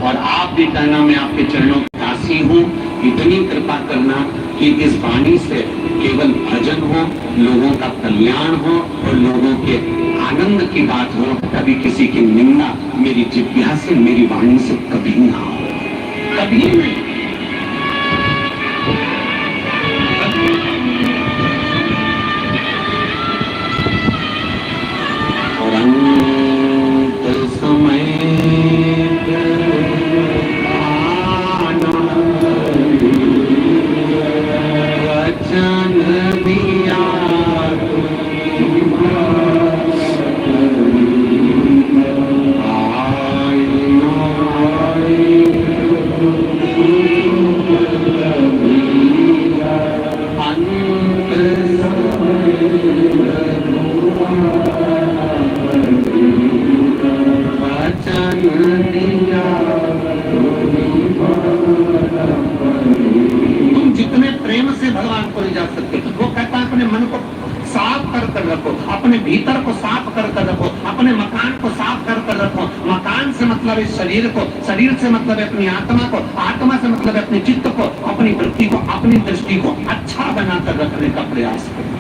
और आप भी कहना मैं आपके चरणों की दासी हूँ। इतनी कृपा करना कि इस वाणी से केवल भजन हो, लोगों का कल्याण हो और लोगों के आनंद की बात हो। कभी किसी की निंदा मेरी जिज्ञासा से, मेरी वाणी से कभी ना हो, कभी नहीं। और अंत समय वचन दिया तुम जितने प्रेम से भगवान को ले जा सकते। वो कहता है अपने मन को साफ कर रखो, अपने भीतर को साफ कर रखो, अपने मकान को साफ कर रखो। मकान से मतलब है शरीर को, शरीर से मतलब है अपनी आत्मा को, आत्मा से मतलब है अपने चित्त को, अपनी वृत्ति को, अपनी दृष्टि को अच्छा बनाकर रखने का प्रयास करो।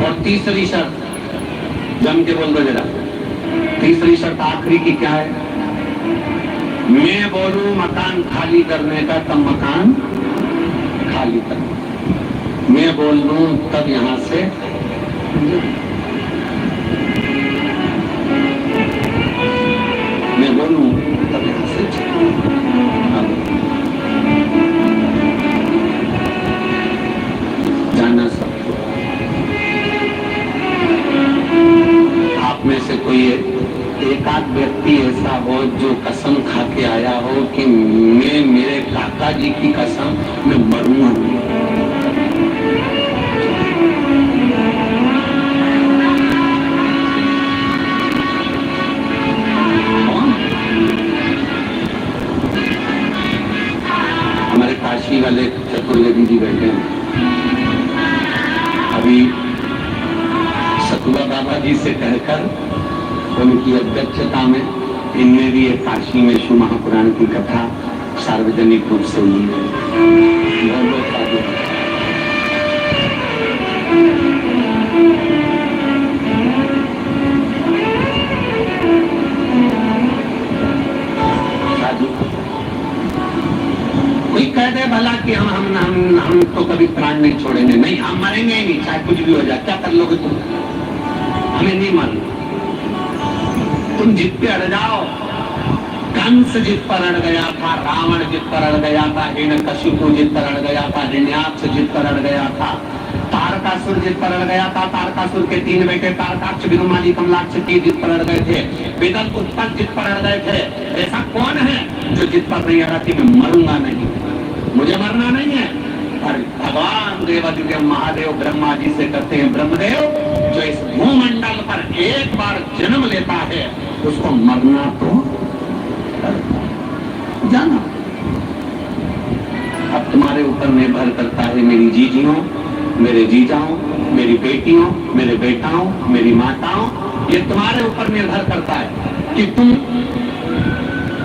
और तीसरी शर्त जम के बोल दो जरा। तीसरी शर्त आखिरी की क्या है? मैं बोलूं मकान खाली करने का तब मकान खाली कर, मैं बोल दूं तब यहां से मैं बोलूं तब यहां से जाना। सबको आप में से कोई एकाध व्यक्ति ऐसा हो जो कसम खा के आया हो कि मैं मेरे काका जी की कसम मैं मरूंगा नहीं। हमारे काशी वाले चतुर्वेदी जी बैठे हैं, अभी सतुआ बाबा जी से कहकर उनकी अध्यक्षता में इनमें भी एक काशी में शिव महापुराण की कथा सार्वजनिक रूप से हुई है। कोई कह दे भला कि हम तो कभी प्राण नहीं छोड़ेंगे, नहीं हम मरेंगे ही नहीं, चाहे कुछ भी हो जाए। क्या कर लोगे तुम? हमें नहीं मालूम। तुम जिद पे अड़ जाओ। कंस जिद पर अड़ गया था, रावण जिद पर अड़ गया था, हिरण्यकशिपु जिद पर अड़ गया था, हिरण्याक्ष जिद पर अड़ गया था, तारकासुर जिद पर अड़ गया था। तारकासुर के 3 बेटे तारकाक्ष, विरुमाली, कमलाक्ष की जिद पर अड़ गए थे। विदर्भ उत्पल जिद पर अड़ गए थे। ऐसा कौन है जो जिद पर नहीं अड़ा कि मैं मरूंगा नहीं, मुझे मरना नहीं है? और भगवान देवादिदेव महादेव ब्रह्मा जी से कहते हैं, ब्रह्मदेव जो इस भूमंडल पर एक बार जन्म लेता है उसको मरना तो जाना। अब तुम्हारे ऊपर निर्भर करता है मेरी जीजियों, मेरे जीजाओं, मेरी बेटियों, मेरे बेटाओं, मेरी माताओं, ये तुम्हारे ऊपर निर्भर करता है कि तुम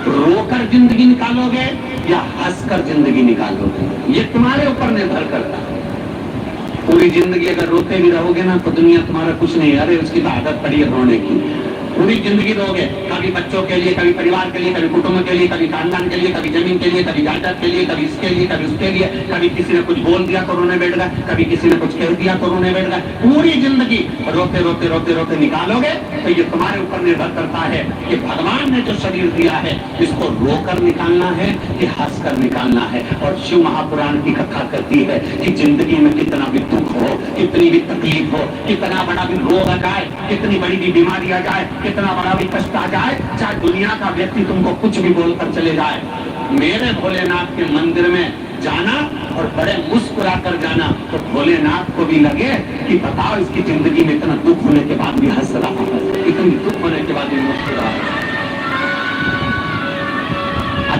रोकर जिंदगी निकालोगे या हंसकर जिंदगी निकालोगे। ये तुम्हारे ऊपर निर्भर करता है। पूरी जिंदगी अगर रोते भी रहोगे ना तो दुनिया तुम्हारा कुछ नहीं है। अरे उसकी तो आदत पड़ी है रोने की। पूरी जिंदगी रोगे, कभी बच्चों के लिए, कभी परिवार के लिए, कभी कुटुंब के लिए, कभी खानदान के लिए, कभी जमीन के लिए, कभी जायदाद के लिए, कभी इसके लिए, कभी उसके लिए, कभी किसी ने कुछ बोल दिया तो रोने बैठ गए, कभी किसी ने कुछ कह दिया तो रोने बैठ गए। पूरी जिंदगी रोते रोते रोते रोते निकालोगे तो ये तुम्हारे ऊपर निर्भर करता है कि भगवान ने जो शरीर दिया है इसको रोकर निकालना है कि हंसकर निकालना है। और शिव महापुराण की कथा करती है कि जिंदगी में कितना भी दुख हो, कितनी भी तकलीफ हो, कितना बड़ा भी रोग आ जाए, कितनी बड़ी भी बीमारी आ जाए, कितना बड़ा भी कष्ट आ जाए, चाहे दुनिया का व्यक्ति तुमको कुछ भी बोलकर चले जाए, मेरे भोलेनाथ के मंदिर में जाना और बड़े मुस्कुरा कर जाना तो भोलेनाथ को भी लगे कि बताओ इसकी जिंदगी में इतना दुख होने के बाद भी हंस रहा है, इतनी दुख होने के बाद भी मुस्कुरा रहा है।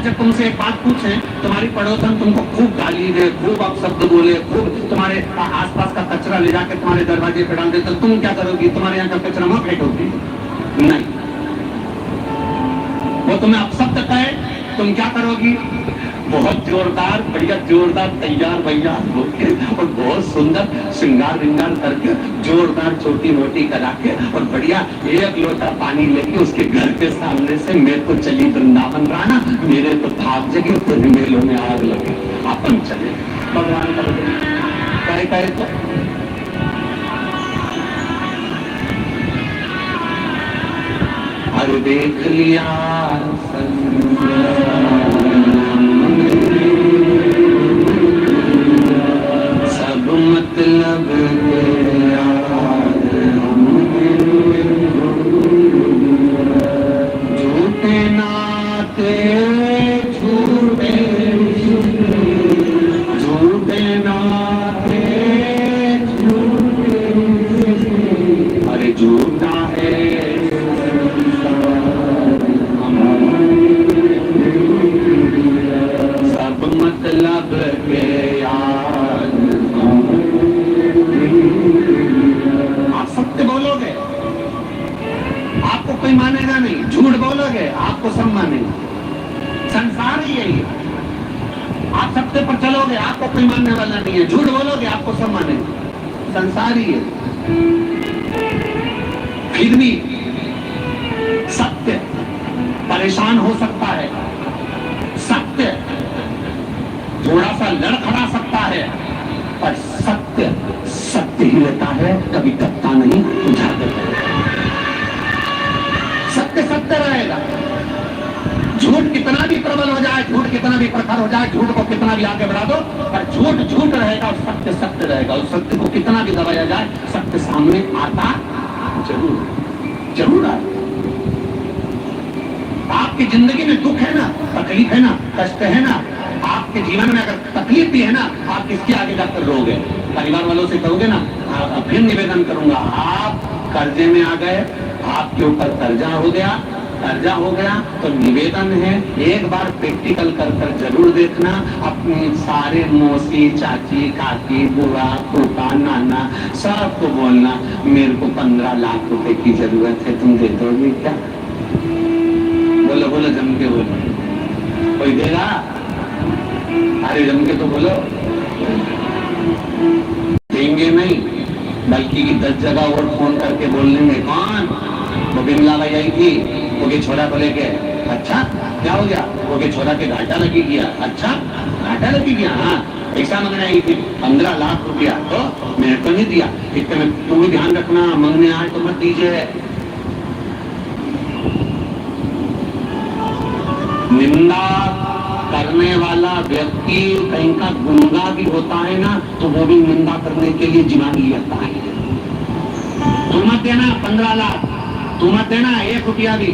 जब तुमसे एक बात पूछे, तुम्हारी पड़ोसन तुमको खूब गाली दे, खूब अपशब्द बोले, खूब तुम्हारे आसपास का कचरा ले जाकर तुम्हारे दरवाजे पे डाल दे, तो तुम क्या करोगी? तुम्हारे यहाँ का कचरा मत फेंकोगी? नहीं। वो तुम्हें अपशब्द कहे, तुम क्या करोगी? बहुत जोरदार, बढ़िया जोरदार तैयार भैया होके और बहुत सुंदर श्रृंगार विंगार करके जोरदार छोटी मोटी करा के और बढ़िया एक लोटा पानी लेके उसके घर के सामने से, मेरे को चली वृंदावन राना, मेरे तो भाग जगे, तेरे मेलों में आग लगे, अपन चले भगवान कर कहे तो अरे देख लिया सब मतलब झूठे नाते झूठे झूठे नाते झूठे, अरे झूठा है सब मतलब के यार। आप सत्य बोलोगे आपको कोई मानेगा नहीं, झूठ बोलोगे आपको सब मानेगा। संसार ही यही है, आप सत्य पर चलोगे आपको कोई मानने वाला नहीं है, झूठ बोलोगे आपको सब मानेगा। संसार ही है। फिर भी सत्य परेशान हो सकता है, सत्य थोड़ा सा लड़खड़ा सकता है, पर सत्य सत्य ही रहता है, कभी दबता नहीं, उजागर रहेगा। सत्य सत्य रहेगा। झूठ कितना भी प्रबल हो जाए, झूठ कितना भी प्रखर हो जाए, झूठ को कितना भी आगे बढ़ा दो, पर झूठ झूठ रहेगा और सत्य सत्य रहेगा। उस सत्य को कितना भी दबाया जाए, सत्य सामने आता जरूर जरूर आए। आपकी जिंदगी में दुख है ना, तकलीफ है ना, कष्ट है ना, आपके जीवन में अगर तकलीफ भी है ना, आप किसके आगे जाकर रोगे? परिवार वालों से कहोगे ना? फिर निवेदन करूंगा, आप कर्जे में आ गए, आपके ऊपर कर्जा हो गया, कर्जा हो गया, तो निवेदन है एक बार प्रैक्टिकल कर जरूर देखना। अपनी सारे मौसी, चाची, काकी, बुआ, फूफा, नाना सबको बोलना, मेरे को 15 लाख रुपए की जरूरत है, तुम दे दोगे क्या? बोलो बोलो, जम के बोलो। कोई देगा? अरे जम के तो बोलो। देंगे नहीं, बल्कि 10 जगह और फोन करके बोल लेंगे। कौन? वो बिमला भाई आई थी, वो के छोरा को लेके। अच्छा क्या हो गया? वो के छोरा के घाटा लगी गया। अच्छा घाटा लगी गया? हाँ, पैसा मांगने आई थी 15 लाख रुपया, तो मैंने तो नहीं दिया। इतने में तुम भी ध्यान रखना, मांगने आए तो मत दीजिए। निंदा करने वाला व्यक्ति कहीं का गुंगा भी होता है ना, तो वो भी निंदा करने के लिए जीवानी लेता है। तुम मत देना 15 लाख, तुम मत देना 1 रुपया भी।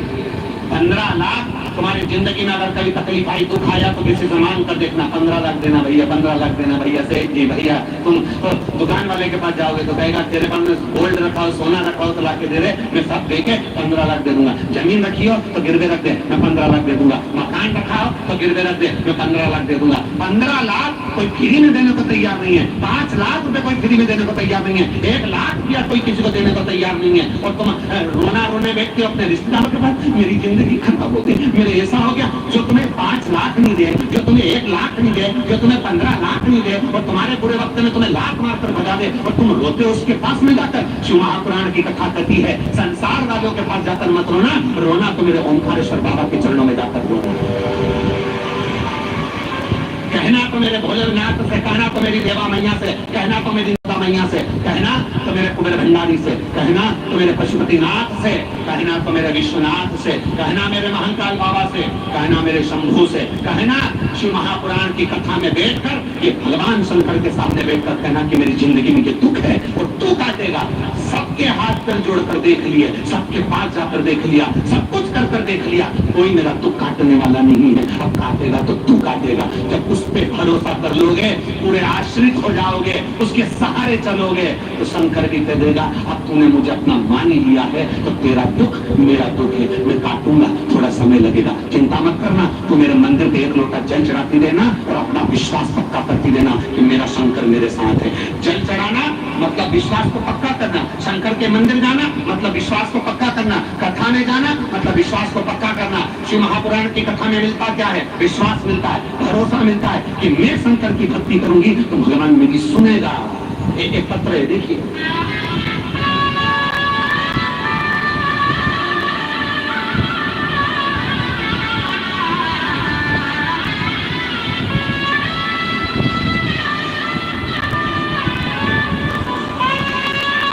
15 लाख तुम्हारी जिंदगी में अगर कभी तकलीफ आई, दुख आया, तो किसी से मांग कर देखना, 15 लाख देना भैया, 15 लाख देना भैया, सेठ जी भैया। तुम तो दुकान वाले के पास जाओगे तो कहेगा तेरे पास में गोल्ड रखा हो, सोना रखा हो, तो लाके दे रहे, मैं सब दे के 15 लाख दे दूंगा। जमीन रखी हो तो गिरवे रख दे, मैं 15 लाख दे दूंगा। मकान रखा हो तो गिरवे रख दे, मैं 15 लाख दे दूंगा। 15 लाख कोई फ्री में देने को तैयार नहीं है। 5 लाख रुपए कोई फ्री में देने को तैयार नहीं है। 1 लाख रुपया कोई किसी को देने को तैयार नहीं है। और तुम रोना रोने बैठते हो अपने रिश्तेदारों के पास, मेरी जिंदगी खराब हो गई, मेरे ऐसा हो गया। जो तुम्हें 5 लाख नहीं दे, जो तुम्हें 1 लाख नहीं दे, जो तुम्हें 15 लाख नहीं दे, और तुम्हारे बुरे वक्त में तुम्हें लाख मारकर भगा दे, और तुम रोते हो उसके पास में जाकर। शिव महापुराण की कथा कहती है, संसार वालों के पास जाकर मत रोना, रोना तो मेरे ओंकारेश्वर बाबा के चरणों में जाकर रोना। कहना तो मेरे भोलेनाथ से, कहना तो मेरी देवा मैया से, कहना तो मेरी माता मैया से, कहना तो मेरे कुबेर भंडारी से, कहना तो मेरे पशुपतिनाथ से, कहना तो मेरे विश्वनाथ से, कहना मेरे महंकाल बाबा से, कहना मेरे शंभू से, कहना शिव महापुराण की कथा में बैठकर, ये भगवान शंकर के सामने बैठकर कहना कि मेरी जिंदगी में ये दुख है और तू काटेगा। सब सबके हाथ पर जोड़कर देख लिए, सबके पास जाकर देख लिया, सब कुछ कर कर देख लिया, कोई मेरा दुख काटने वाला नहीं है। अब काटेगा तो तू काटेगा। जब उस पे भरोसा कर लोगे, पूरे आश्रित हो जाओगे, उसके सहारे चलोगे, तो शंकर भी कह देगा अब तूने मुझे अपना मान ही लिया है तो तेरा दुख मेरा दुख है, मैं काटूंगा, थोड़ा समय लगेगा, चिंता मत करना। तू मेरे मंदिर पे एक लोटा जल चढ़ाती देना और अपना विश्वास पक्का करती देना कि मेरा शंकर मेरे साथ है। जल चढ़ाना मतलब विश्वास को पक्का करना, शंकर के मंदिर जाना मतलब विश्वास को पक्का करना, कथा में जाना मतलब विश्वास को पक्का करना। शिव महापुराण की कथा में मिलता क्या है? विश्वास मिलता है, भरोसा मिलता है कि मैं शंकर की भक्ति करूंगी तो भगवान मेरी सुनेगा। एक पत्र है, देखिए।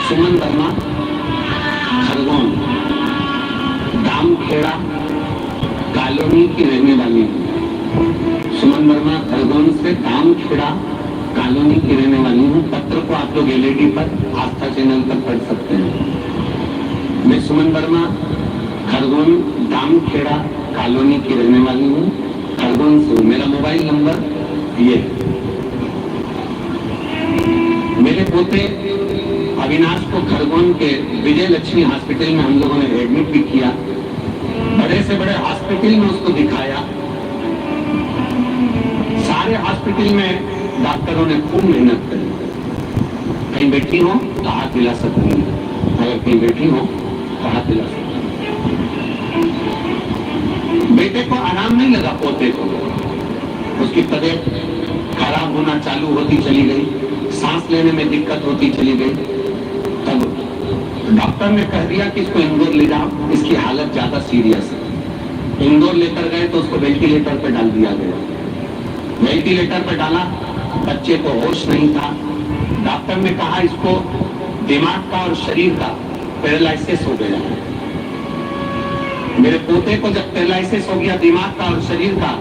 सुमन वर्मा, खरगोन, दामखेड़ा कॉलोनी की रहने वाली हूँ। सुमन वर्मा खरगोन से दामखेड़ा कॉलोनी की रहने वाली हूँ। पत्र को आप लोग एलईडी पर आस्था चैनल पर पढ़ सकते हैं। मैं सुमन वर्मा खरगोन दामखेड़ा कॉलोनी की रहने वाली हूँ, खरगोन से। मेरा मोबाइल नंबर ये है। मेरे पोते अविनाश को खरगोन के विजय लक्ष्मी हॉस्पिटल में हम लोगों ने एडमिट भी किया, बड़े से बड़े हॉस्पिटल में उसको दिखाया। सारे हॉस्पिटल में डॉक्टरों ने खूब मेहनत करी। कहीं बैठी हो तो हाथ हिला सकती है, अगर कहीं बैठी हो तो हाथ हिला सकती है। बेटे को आराम नहीं लगा, पोते को। उसकी तबीयत खराब होना चालू होती चली गई, सांस लेने में दिक्कत होती चली गई। तब डॉक्टर ने कह दिया कि इसको इंदौर ले जाओ, इसकी हालत ज्यादा सीरियस है। इंदौर लेकर गए तो उसको वेंटिलेटर पर डाल दिया गया। वेंटिलेटर पर डाला, बच्चे को होश नहीं था। डॉक्टर ने कहा इसको दिमाग का और शरीर का पैरालिसिस हो गया है। मेरे पोते को जब पैरालिसिस हो गया, दिमाग का और शरीर का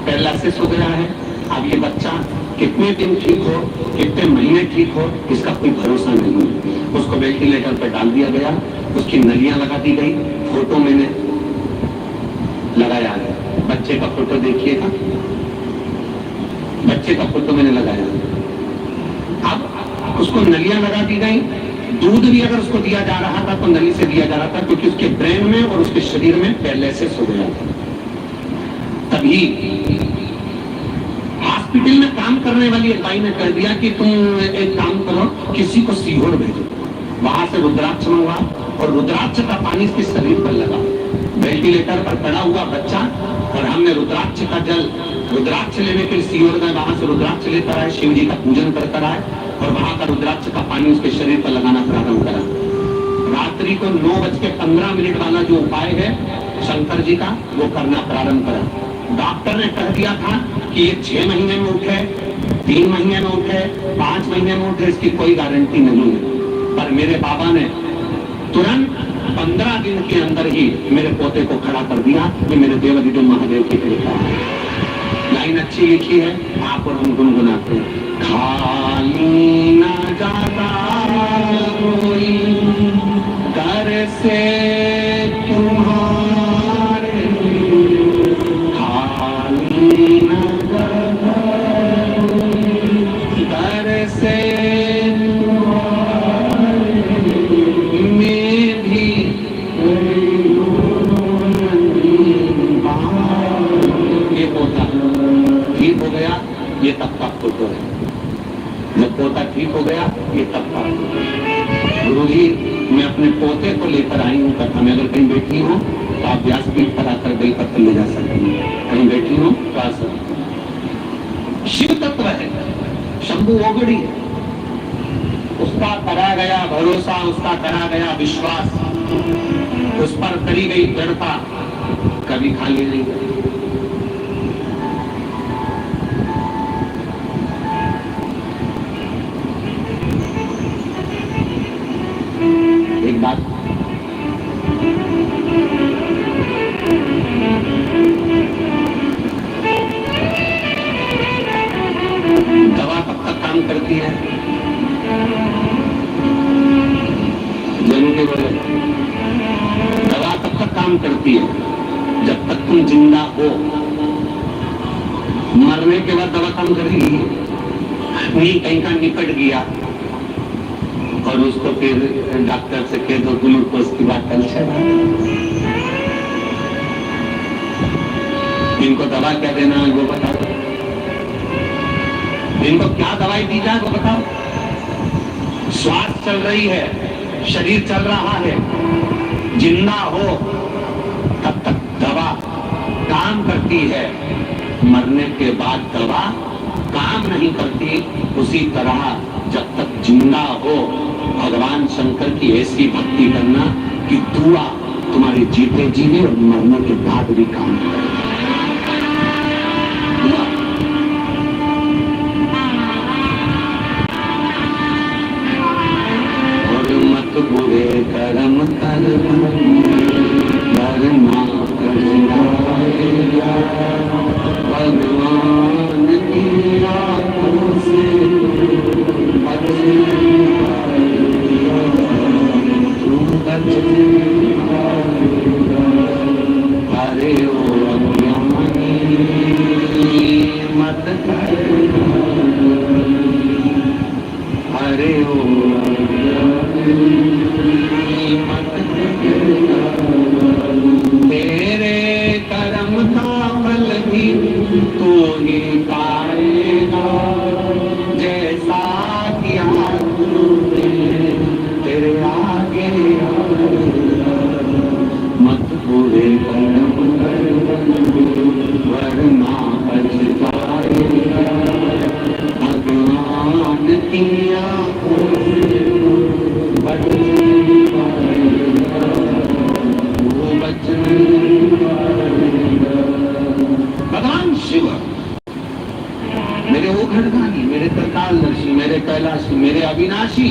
पैरालिसिस हो गया है, अब ये बच्चा कितने दिन ठीक हो, कितने महीने ठीक हो, इसका कोई भरोसा नहीं है। उसको वेंटिलेटर पर डाल दिया गया, उसकी नलियां लगा दी गई। फोटो मैंने लगाया है, बच्चे का फोटो देखिएगा, बच्चे का फोटो मैंने लगाया। अब उसको नलियां लगा दी गई। दूध भी अगर उसको दिया जा रहा था तो नली से दिया जा रहा था, क्योंकि उसके ब्रेन में और उसके शरीर में पैरालिसिस हो गया था। तभी हॉस्पिटल में काम करने वाली एक भाई ने कह दिया कि तुम एक काम करो, किसी को सीहोर भेजो। वहां से रुद्राक्ष मंगवा और रुद्राक्ष का पानी इसके शरीर पर लगा। वेंटिलेटर पर पड़ा हुआ बच्चा, और हमने रुद्राक्ष का जल, रुद्राक्ष लेने के लिए सीहोर गए, वहां से रुद्राक्ष लेकर आए, शिव जी का पूजन कर आए और वहां का रुद्राक्ष का पानी उसके शरीर पर लगाना प्रारंभ करा। रात्रि को 9:15 वाला जो उपाय है शंकर जी का, वो करना प्रारंभ करा। डॉक्टर ने कह दिया था कि ये 6 महीने में उठे, 3 महीने में उठे, 5 महीने में उठे, इसकी कोई गारंटी नहीं है। पर मेरे बाबा ने तुरंत 15 दिन के अंदर ही मेरे पोते को खड़ा कर दिया। ये मेरे देवादिदेव महादेव की कृपा है। लाइन अच्छी लिखी है, आप और हम गुनगुनाते हैं। खाली ना जाता कोई दर से तुम्हारे, खाली ना जाता दर से ये तब का फोटो है। जब पोता ठीक हो गया, ये तब का फोटो है। गुरु जी, मैं अपने पोते को लेकर आई हूँ कथा में। अगर कहीं बैठी हूँ तो आप व्यासपीठ पर आकर बेलपत्र ले जा सकती हैं। कहीं बैठी हूँ तो आ सकती। शिव तत्व है, शंभु ओगड़ी है, उसका करा गया भरोसा, उसका करा गया विश्वास, उस पर करी गई दृढ़ता कभी खाली नहीं गई। एक बात, दवा कब तक काम करती है? आगे बढ़े। दवा तब तक काम करती है जब तक तुम जिंदा हो। मरने के बाद दवा काम करेगी नहीं, कहीं का निपट गया और उसको फिर डॉक्टर से कह दो ग्लूकोज की बोतल चढ़ा। इनको दवा क्या देना है वो बताओ, इनको क्या दवाई दी जाए वो बताओ। श्वास चल रही है, शरीर चल रहा है, जिंदा हो तब तक दवा काम करती है, मरने के बाद दवा काम नहीं करती। उसी तरह जब तक जिंदा हो भगवान शंकर की ऐसी भक्ति करना कि दुआ तुम्हारे जीते जीवे और मरने के बाद भी काम करे। और मत बुरे कर्म कर मरना भगवान की आंखों से अरे ओ अज्ञानी मत अरे ओ मत तेरे कर्म का फल भी तू ही पाएगा, जैसा किया तेरे आगे मत बुरे कर्म वरना पछताएगा। भगवान की आंखों से बच नहीं पाएगा, वो बच नहीं पाएगा। भगवान शिव मेरे ओघड़दानी, मेरे त्रिकालदर्शी, मेरे कैलाशी, मेरे अविनाशी,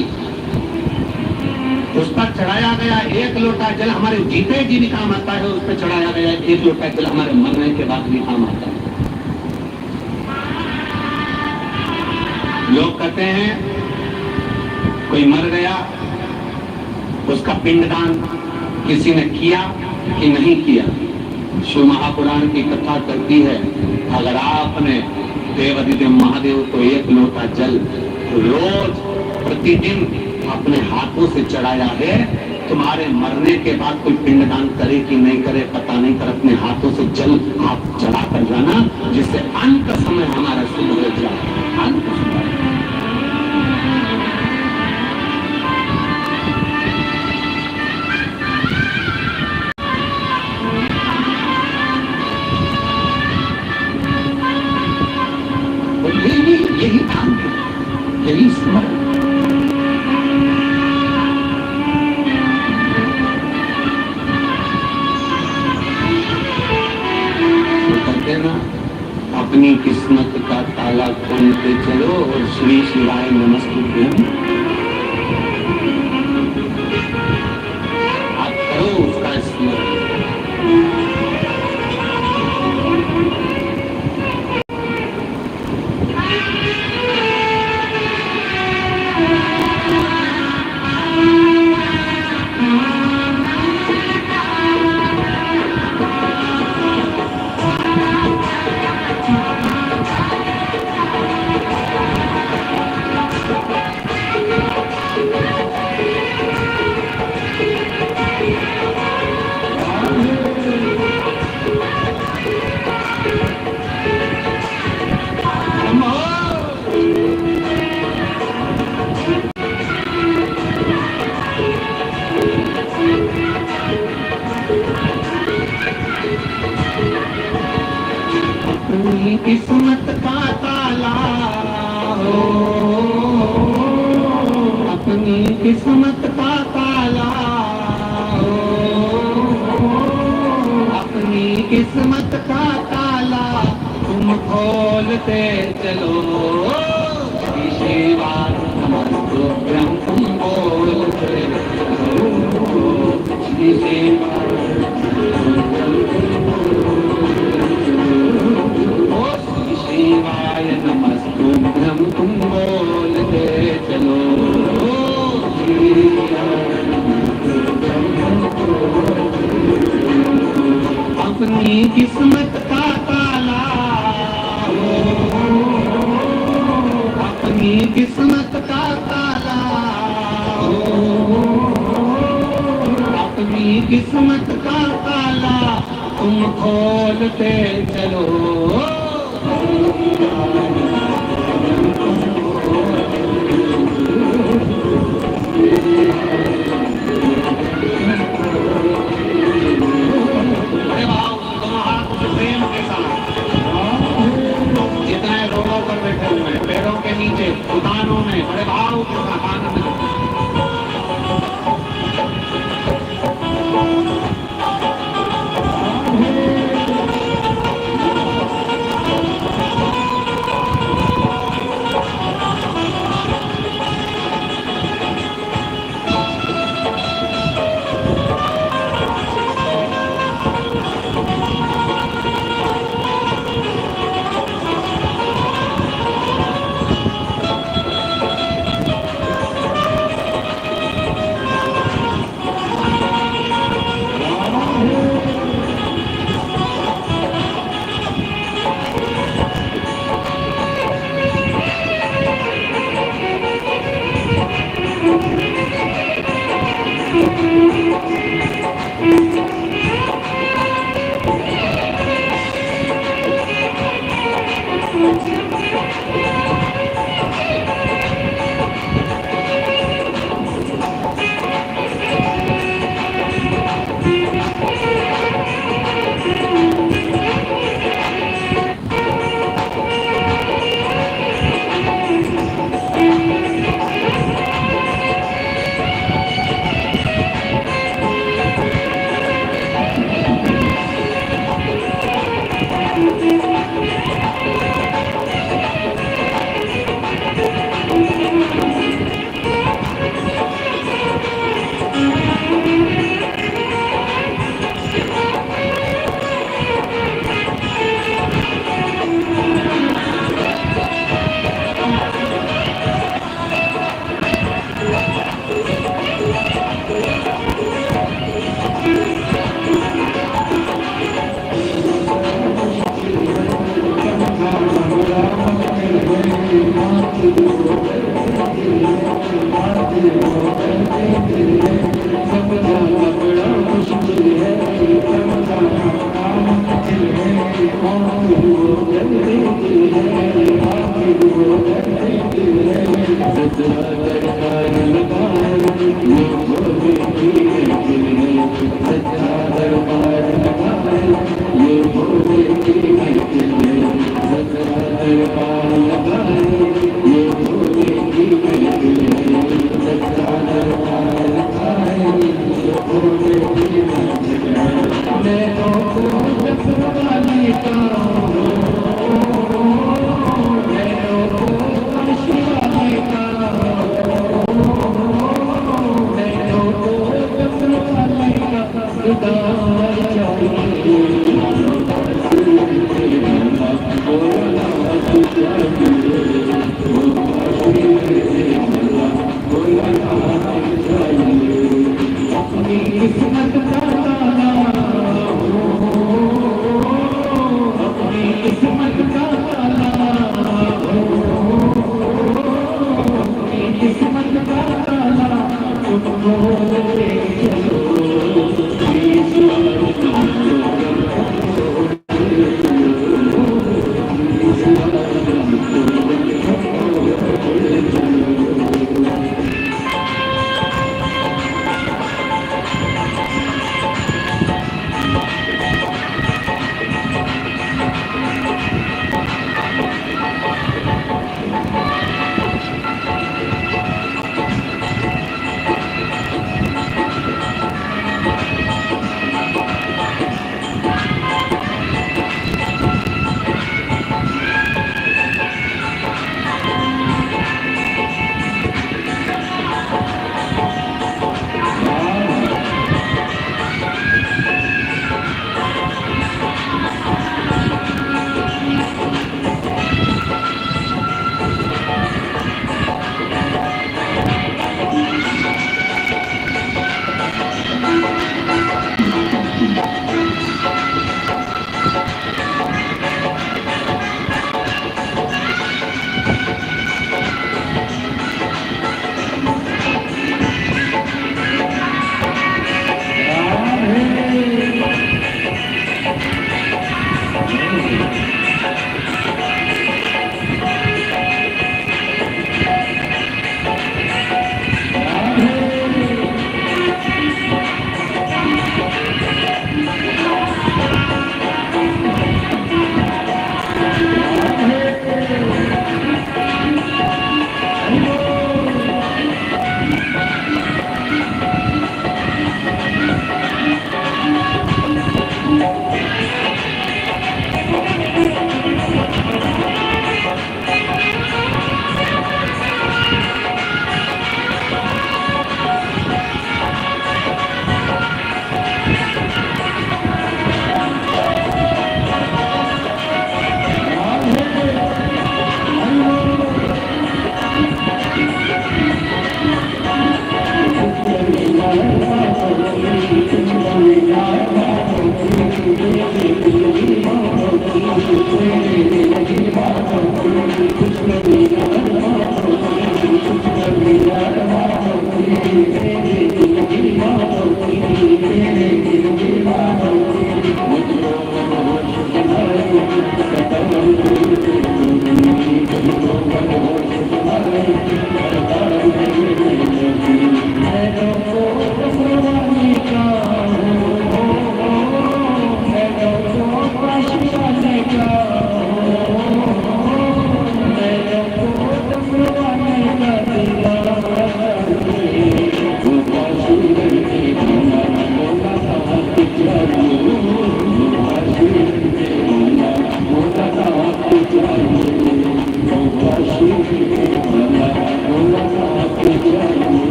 उस पर चढ़ाया गया एक लोटा जल हमारे जीते जी भी काम आता है, उस पर चढ़ाया गया एक लोटा जल हमारे मरने के बाद भी काम आता है। लोग कहते हैं कोई मर गया, उसका पिंडदान किसी ने किया कि नहीं किया। शिव महापुराण की कथा करती है, अगर आपने देवाधिदेव महादेव को एक लोटा जल रोज प्रतिदिन अपने हाथों से चढ़ाया है, तुम्हारे मरने के बाद कोई पिंडदान करे कि नहीं करे पता नहीं, कर अपने हाथों से जल आप चढ़ा कर जाना, जिससे अंत समय हमारा शुभ हो जाए। अंत समय यही काम है, यही स्मरण। अपनी किस्मत का ताला खोलते चलो और श्री शिवाय नमस्तुभ्यम आप करो उसका स्मरण। किस्मत का ताला हो, अपनी किस्मत का ताला हो, अपनी किस्मत का ताला तुम खोलते चलो। श्री शिवाय नमस्तुभ्यम तुम बोलते चलो। श्री शिवाय शिवाय नमस्तुभ्यम तुम बोलते चलो। अपनी किस्मत का ताला, अपनी किस्मत का ताला, अपनी किस्मत का ताला तुम खोलते चलो। जितने रोडों पर बैठे हुए हैं, पेड़ों के नीचे, दुकानों में, बड़े भाव के साथ आनंद लो।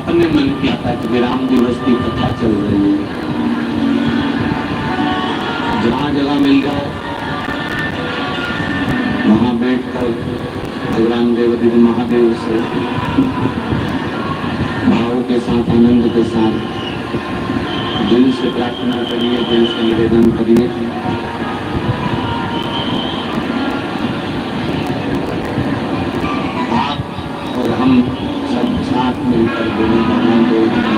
अपने मन किया था कि विराम दिवस की कथा चल रही है, जहाँ जगह मिल जाए वहाँ बैठकर भगवान देवदेव महादेव से भाव के साथ, आनंद के साथ दिल से प्रार्थना करिए, दिल से निवेदन करिए। आप और हम सब साथ मिलकर बोले भगवान देव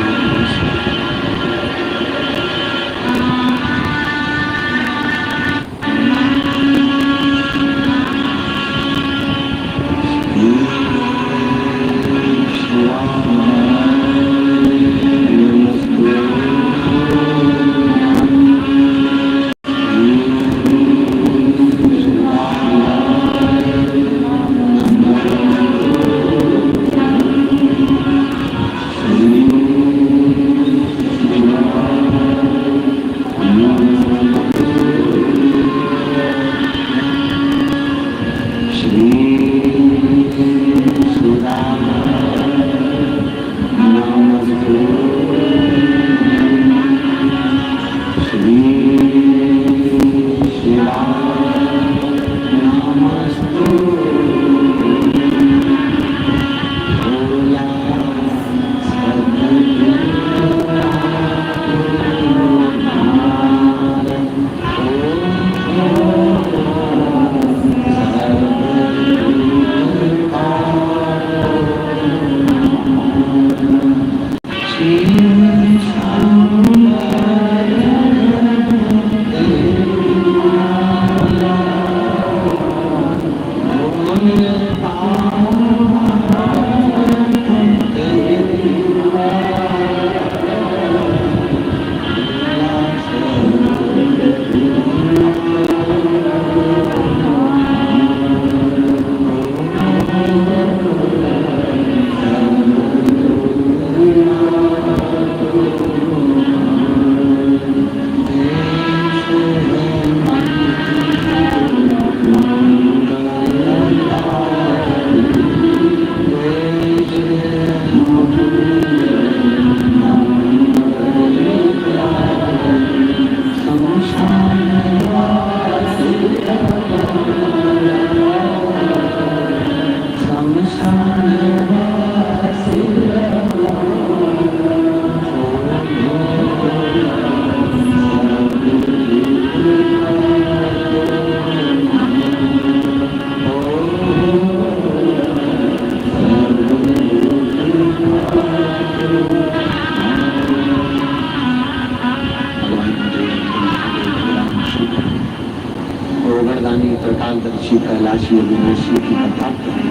कपालदर्शी कैलाश में विनाशी की कथा करें।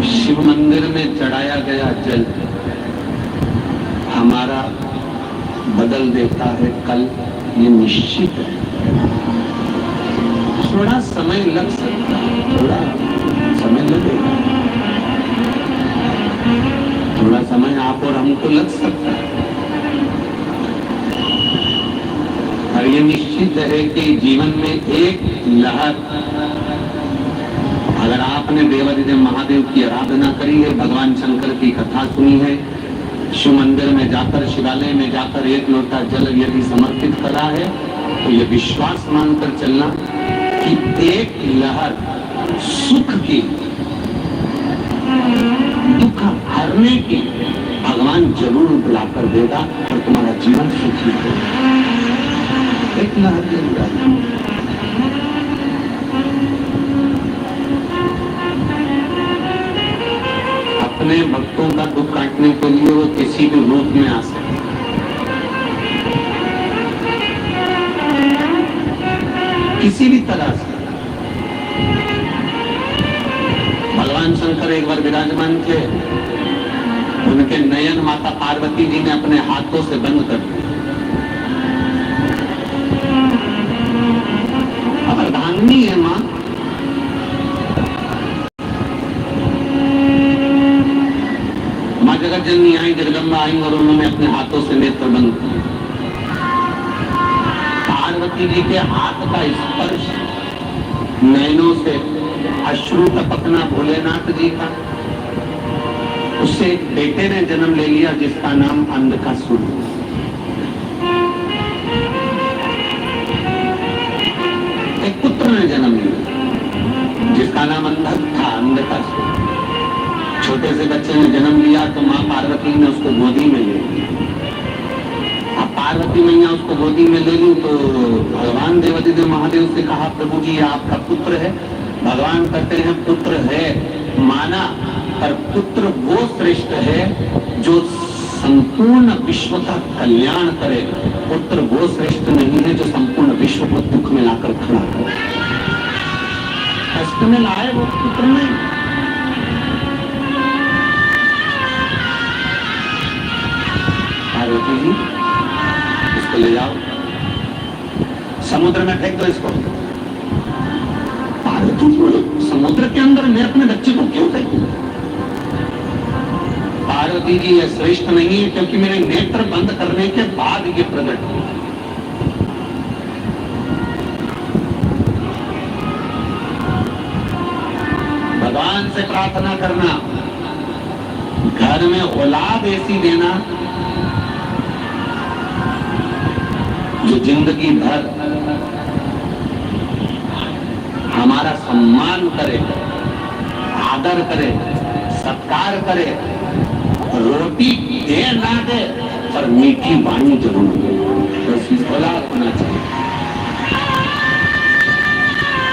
शिव मंदिर में चढ़ाया गया जल हमारा बदल देता है कल, ये निश्चित है। थोड़ा समय लग सकता है, थोड़ा समय लगेगा, थोड़ा समय आप और हमको लग सकता है, और ये निश्चित है कि जीवन में एक लहर, अगर आपने देवादिदेव महादेव की आराधना करी है, भगवान शंकर की कथा सुनी है, शिव मंदिर में जाकर, शिवालय में जाकर एक लोटा जल यदि समर्पित करा है, तो ये विश्वास मानकर चलना कि एक लहर सुख की, दुख हरने की भगवान जरूर बुलाकर देगा और तुम्हारा जीवन सुखी होगा। एक लहर जरूर आएगी। अपने भक्तों का दुख काटने के लिए वो किसी भी रूप में आ सकते, किसी भी तरह से। भगवान शंकर एक बार विराजमान थे, उनके नयन माता पार्वती जी ने अपने हाथों से बंद कर दिए। अब अर्धांगिनी है मां, जगत जननी आई, जगदम्बा आई और उन्होंने अपने हाथों से नेत्र बंद किए। पार्वती जी के हाथ का स्पर्श, नयनों से अश्रु टपकना भोलेनाथ जी का, उससे एक बेटे ने जन्म ले लिया जिसका नाम अंधकासुर। एक पुत्र ने जन्म लिया जिसका नाम अंधक था, अंधकासुर। छोटे से बच्चे ने जन्म लिया तो मां पार्वती ने उसको गोदी में ले लिया। अब पार्वती मैया उसको गोदी में ले ली तो भगवान देवादिदेव महादेव से कहा, प्रभु जी आपका पुत्र है। भगवान कहते हैं पुत्र है माना, पर पुत्र वो श्रेष्ठ है जो संपूर्ण विश्व का कल्याण करे। पुत्र वो श्रेष्ठ नहीं है जो संपूर्ण विश्व को दुख में लाकर खड़ा करे। कष्ट में लाए वो पुत्र नहीं। पार्वती जी इसको ले जाओ, समुद्र में फेंक दो इसको। पार्वती जी बोले, समुद्र के अंदर मैं अपने बच्चे को क्यों फेंकूं? पार्वती जी ये श्रेष्ठ नहीं है क्योंकि मेरे नेत्र बंद करने के बाद ये प्रकट हुआ। भगवान से प्रार्थना करना, घर में औलाद ऐसी देना जो जिंदगी भर हमारा सम्मान करे, आदर करे, सत्कार करे, रोटी दे ना दे पर मीठी वाणी जरूर दे, तो औलाद होना चाहिए।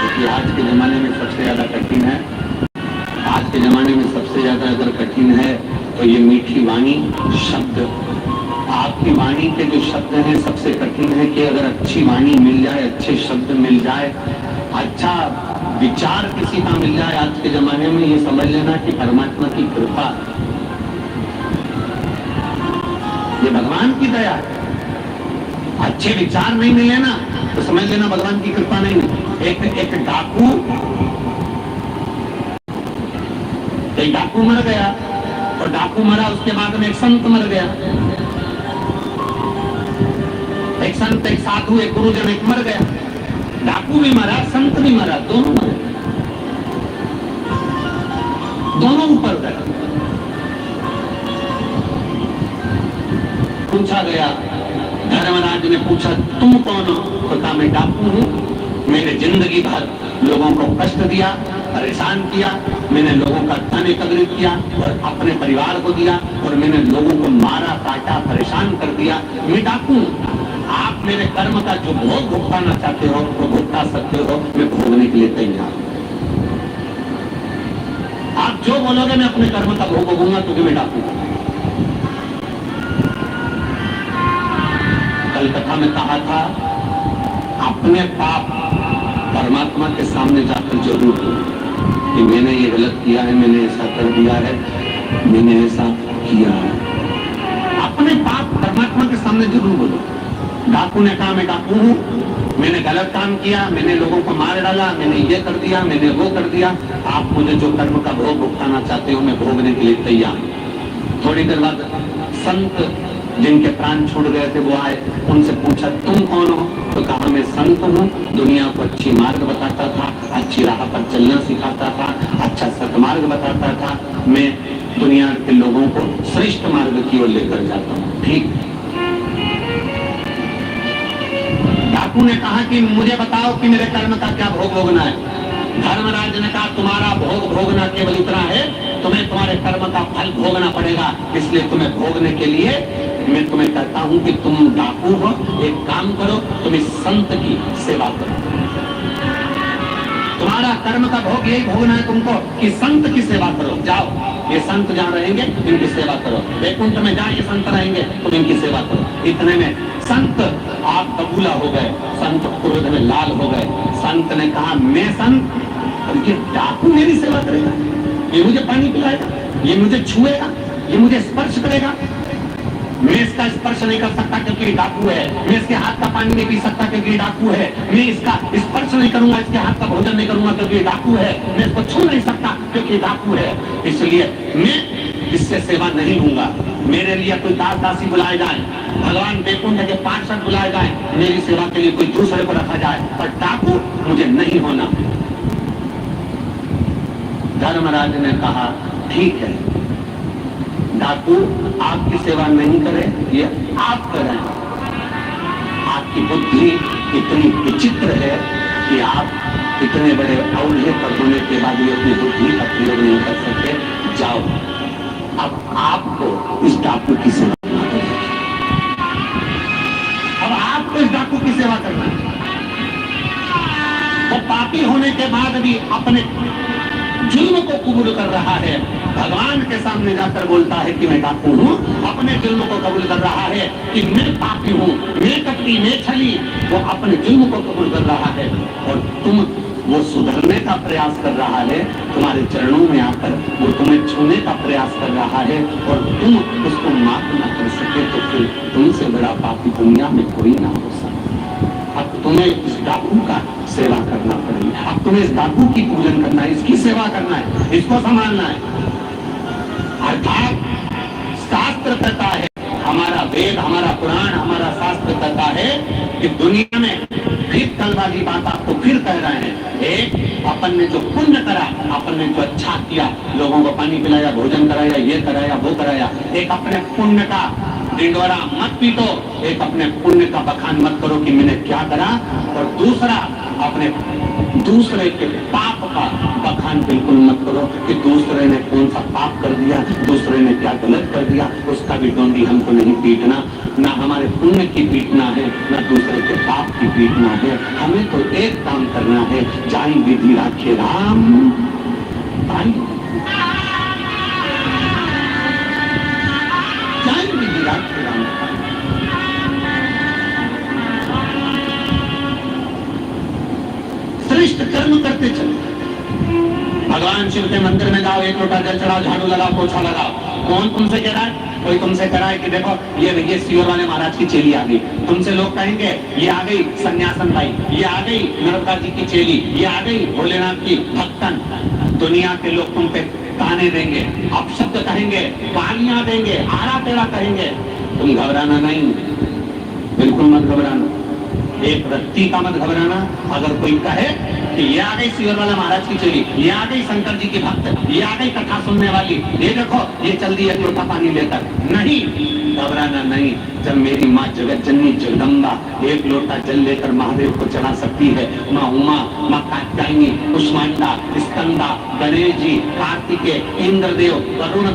क्योंकि आज के जमाने में सबसे ज्यादा कठिन है, आज के जमाने में सबसे ज्यादा अगर कठिन है तो ये मीठी वाणी शब्द। आपकी वाणी के जो शब्द हैं सबसे कठिन है कि अगर अच्छी वाणी मिल जाए, अच्छे शब्द मिल जाए, अच्छा विचार किसी का मिल जाए, आज के जमाने में ये समझ लेना कि परमात्मा की कृपा, ये भगवान की दया है। अच्छे विचार नहीं मिले ना तो समझ लेना भगवान की कृपा नहीं। एक डाकू मर गया और डाकू मरा, उसके बाद में एक संत मर गया। एक संत, एक साधु, एक गुरुजन, एक मर गया। डाकू भी मरा, संत भी मरा, दोनों मरे, दोनों ऊपर गए। पूछा गया, धर्मराज ने पूछा तुम कौन हो? तो कहा मैं डाकू हूं, मैंने जिंदगी भर लोगों को कष्ट दिया, परेशान किया, मैंने लोगों का धन एकत्रित किया और अपने परिवार को दिया, और मैंने लोगों को मारा, काटा, परेशान कर दिया। मैं डाकू हूं। आप मेरे कर्म का जो भोग भुगताना चाहते हो वो भुगता सकते हो, मैं भोगने के लिए तैयार हूं। आप जो बोलोगे मैं अपने कर्म का भोग भोगूंगा, क्योंकि मैं डाकू हूं। कलकत्ता में कहा था, अपने पाप परमात्मा के सामने जाकर जरूर बोलो कि मैंने ये गलत किया है, मैंने ऐसा कर दिया है, मैंने ऐसा किया है। अपने पाप परमात्मा के सामने जरूर बोलो। डाकू ने कहा मैं डाकू हूं, मैंने गलत काम किया, मैंने लोगों को मार डाला, मैंने ये कर दिया, मैंने वो कर दिया। आप मुझे जो कर्म का भोग भुगताना चाहते हो मैं भोगने के लिए तैयार हूं। थोड़ी देर बाद संत जिनके प्राण छूट गए थे वो आए, उनसे पूछा तुम कौन हो? तो कहा मैं संत हूँ, दुनिया को अच्छी मार्ग बताता था, अच्छी राह पर चलना सिखाता था, अच्छा सतमार्ग बताता था, मैं दुनिया के लोगों को श्रेष्ठ मार्ग की ओर लेकर जाता हूँ। ठीक। डाकू ने कहा कि मुझे बताओ कि मेरे कर्म का क्या भोग भोगना है। धर्मराज ने कहा तुम्हारा भोग भोगना केवल इतना है, तुम्हें तुम्हारे कर्म का फल भोगना पड़ेगा, इसलिए तुम्हें भोगने के लिए मैं तुम्हें कहता हूं कि तुम डाकू हो, एक काम करो, तुम इस संत की सेवा करो। तुम्हारा कर्म का भोग यही भोगना है तुमको कि संत की सेवा करो। जाओ, ये संत जहां रहेंगे इनकी सेवा करो, वैकुंठ में जहां ये संत रहेंगे तुम इनकी सेवा करो। इतने में संत आप बबूला हो गए, संत क्रोध में लाल हो गए। संत ने कहा मैं संत, और ये डाकू मेरी सेवा करेगा, ये मुझे पानी पिलाएगा, ये मुझे छुएगा, ये मुझे स्पर्श करेगा, मैं इसका स्पर्श नहीं कर सकता क्योंकि डाकू है, मैं इसके हाथ का पानी नहीं पी सकता क्योंकि डाकू है, मैं इसका स्पर्श नहीं करूंगा, इसके हाथ का भोजन नहीं करूंगा क्योंकि डाकू है, मैं इसको छू नहीं सकता क्योंकि डाकू है, इसलिए मैं इससे सेवा नहीं लूंगा। मेरे लिए कोई दास दासी बुलाए जाए, भगवान वैकुंठ के पार्षद बुलाए जाए, मेरी सेवा के लिए कोई दूसरे को रखा जाए, पर डाकू मुझे नहीं होना। धर्मराज ने कहा ठीक है, डाकू आपकी सेवा नहीं करे, ये आप करें। आपकी बुद्धि इतनी विचित्र है कि आप इतने बड़े अवधे पर होने के बाद भी अपनी बुद्धि का प्रयोग नहीं कर सकते। जाओ, अब आपको इस डाकू की सेवा करना है। अब आपको इस डाकू की सेवा करना है। वो पापी होने के बाद भी अपने जुल्म को कबूल कर रहा है, भगवान के सामने जाकर बोलता है कि मैं डाकू हूँ, अपने जुल्म को कबूल कर रहा है कि मैं पापी हूँ, मैं कपटी, मैं छली, वो अपने जुल्म को कबूल कर रहा है। और तुम वो सुधरने का प्रयास कर रहा है, तुम्हारे चरणों में आकर वो तुम्हें छूने का प्रयास कर रहा है, और तुम उसको माफ न कर सके तो फिर तुमसे बड़ा पापी दुनिया में कोई ना हो सकता। अब तुम्हें इस डाकू का सेवा करना पड़ेगी, अब तुम्हें इस डाकू की पूजन करना है, इसकी सेवा करना है, इसको संभालना है। अर्थात शास्त्र कहता है, हमारा वेद, हमारा पुराण, हमारा शास्त्र कहता है कि दुनिया में फिर कलवादी बात आपको फिर कह रहे हैं। एक, अपन ने जो पुण्य करा, अपन ने जो अच्छा किया, लोगों को पानी पिलाया, भोजन कराया, ये कराया, वो कराया, एक अपने पुण्य का डिंडोरा मत पीटो, एक अपने पुण्य का बखान मत करो कि मैंने क्या करा, और दूसरा अपने दूसरे के पाप का बखान बिल्कुल मत करो कि दूसरे ने कौन सा पाप कर दिया, दूसरे ने क्या गलत कर दिया, उसका भी डोंडी हमको नहीं पीटना, ना हमारे पुण्य की पीटना है, ना दूसरे के पाप की पीटना है। हमें तो एक काम करना है, जाई विधि राखे राम भाई, जाई विधि राखे राम। श्रेष्ठ कर्म करते चले। भगवान शिव के मंदिर में जाओ, एक लोटा जल चढ़ाओ, झाड़ू लगाओ, पोछा लगाओ। कौन तुमसे कह रहा है? कोई तुमसे कह रहा है कि देखो ये सियोर वाले महाराज की चेली आ गई, तुमसे लोग कहेंगे ये आ गई सन्यासन भाई, ये आ गई नर्मदा जी की चेली, ये आ गई भोलेनाथ की भक्तन। दुनिया के लोग तुम पे ताने देंगे, अपशब्द कहेंगे, गालियां देंगे, आड़ा टेढ़ा कहेंगे। तुम घबराना नहीं, बिल्कुल मत घबराना, एक रत्ती का मत घबराना। अगर कोई कहे कि ये आ गई सियोर वाला महाराज की चेली, ये आ गई शंकर जी की भक्त, ये आ गई कथा सुनने वाली, ये देखो ये चल दी एक लोटा पानी लेकर, नहीं घबराना नहीं। जब मेरी माँ जगत जननी जगदम्बा एक लोटा जल लेकर महादेव को चढ़ा सकती है, माँ उमा, माँ कात्यायनी, कुष्मांडा, स्कंदा, गणेश जी, कार्तिकेय, इंद्रदेव, वरुण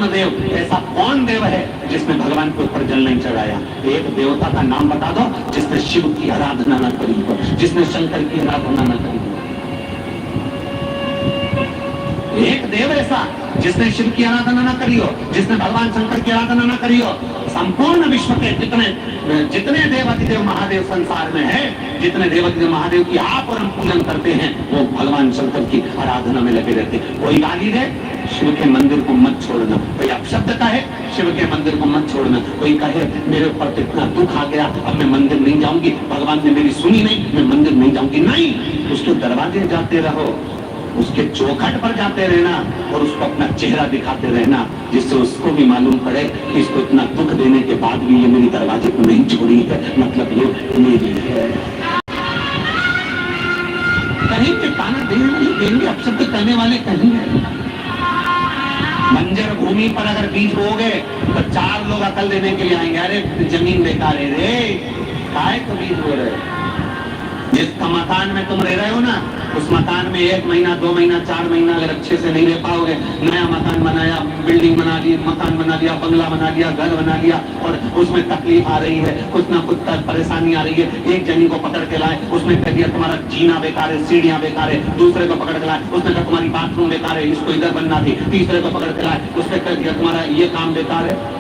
देव, ऐसा कौन देव है जिसने भगवान के ऊपर जल नहीं चढ़ाया? एक देवता का नाम बता दो जिसने शिव की आराधना न करी हो, जिसने शंकर की आराधना न करी हो। एक देव ऐसा जिसने शिव की आराधना न करी हो, जिसने भगवान शंकर की आराधना न करी हो। संपूर्ण विश्व के जितने देवाधिदेव महादेव संसार में है, जितने देवाधिदेव महादेव की आप और हम पूजन करते हैं, वो भगवान शंकर की आराधना में लगे रहते। कोई गाली दे, शिव के मंदिर को मत छोड़ना। कोई अपशब्द कहे, शिव के मंदिर को मत छोड़ना। कोई कहे मेरे ऊपर कितना दुख आ गया, अब मैं मंदिर नहीं जाऊंगी, भगवान ने मेरी सुनी नहीं, मैं मंदिर नहीं जाऊंगी। नहीं, उसके दरवाजे जाते रहो, उसके चौखट पर जाते रहना और उसको अपना चेहरा दिखाते रहना, जिससे उसको भी मालूम पड़े कि इसको इतना दुख देने के बाद भी ये मेरी दरवाजे को नहीं छोड़ी है, मतलब ये मेरी है। कहीं पे ताना देने वाले देंगे, अपशब्द करने वाले कहीं है। बंजर भूमि पर अगर बीज बोगे तो 4 लोग अकल देने के लिए आएंगे, अरे जमीन बेकार है रे, काहे को बीज बो रहे। जिस मकान में तुम रह रहे हो ना, उस मकान में 1 महीना 2 महीना 4 महीना अगर अच्छे से नहीं रह पाओगे, नया मकान बनाया, बिल्डिंग बना ली, मकान बना लिया, बंगला बना लिया, घर बना लिया और उसमें तकलीफ आ रही है, कुछ ना कुछ परेशानी आ रही है। एक जनी को पकड़ के लाए, उसने कह दिया तुम्हारा जीना बेकार है, सीढ़ियां बेकार है। दूसरे को पकड़ के लाए, उसने कहा तुम्हारी बाथरूम बेकार है, इसको इधर बनना थी। तीसरे को पकड़ के लाए, उसने कह दिया तुम्हारा ये काम बेकार है।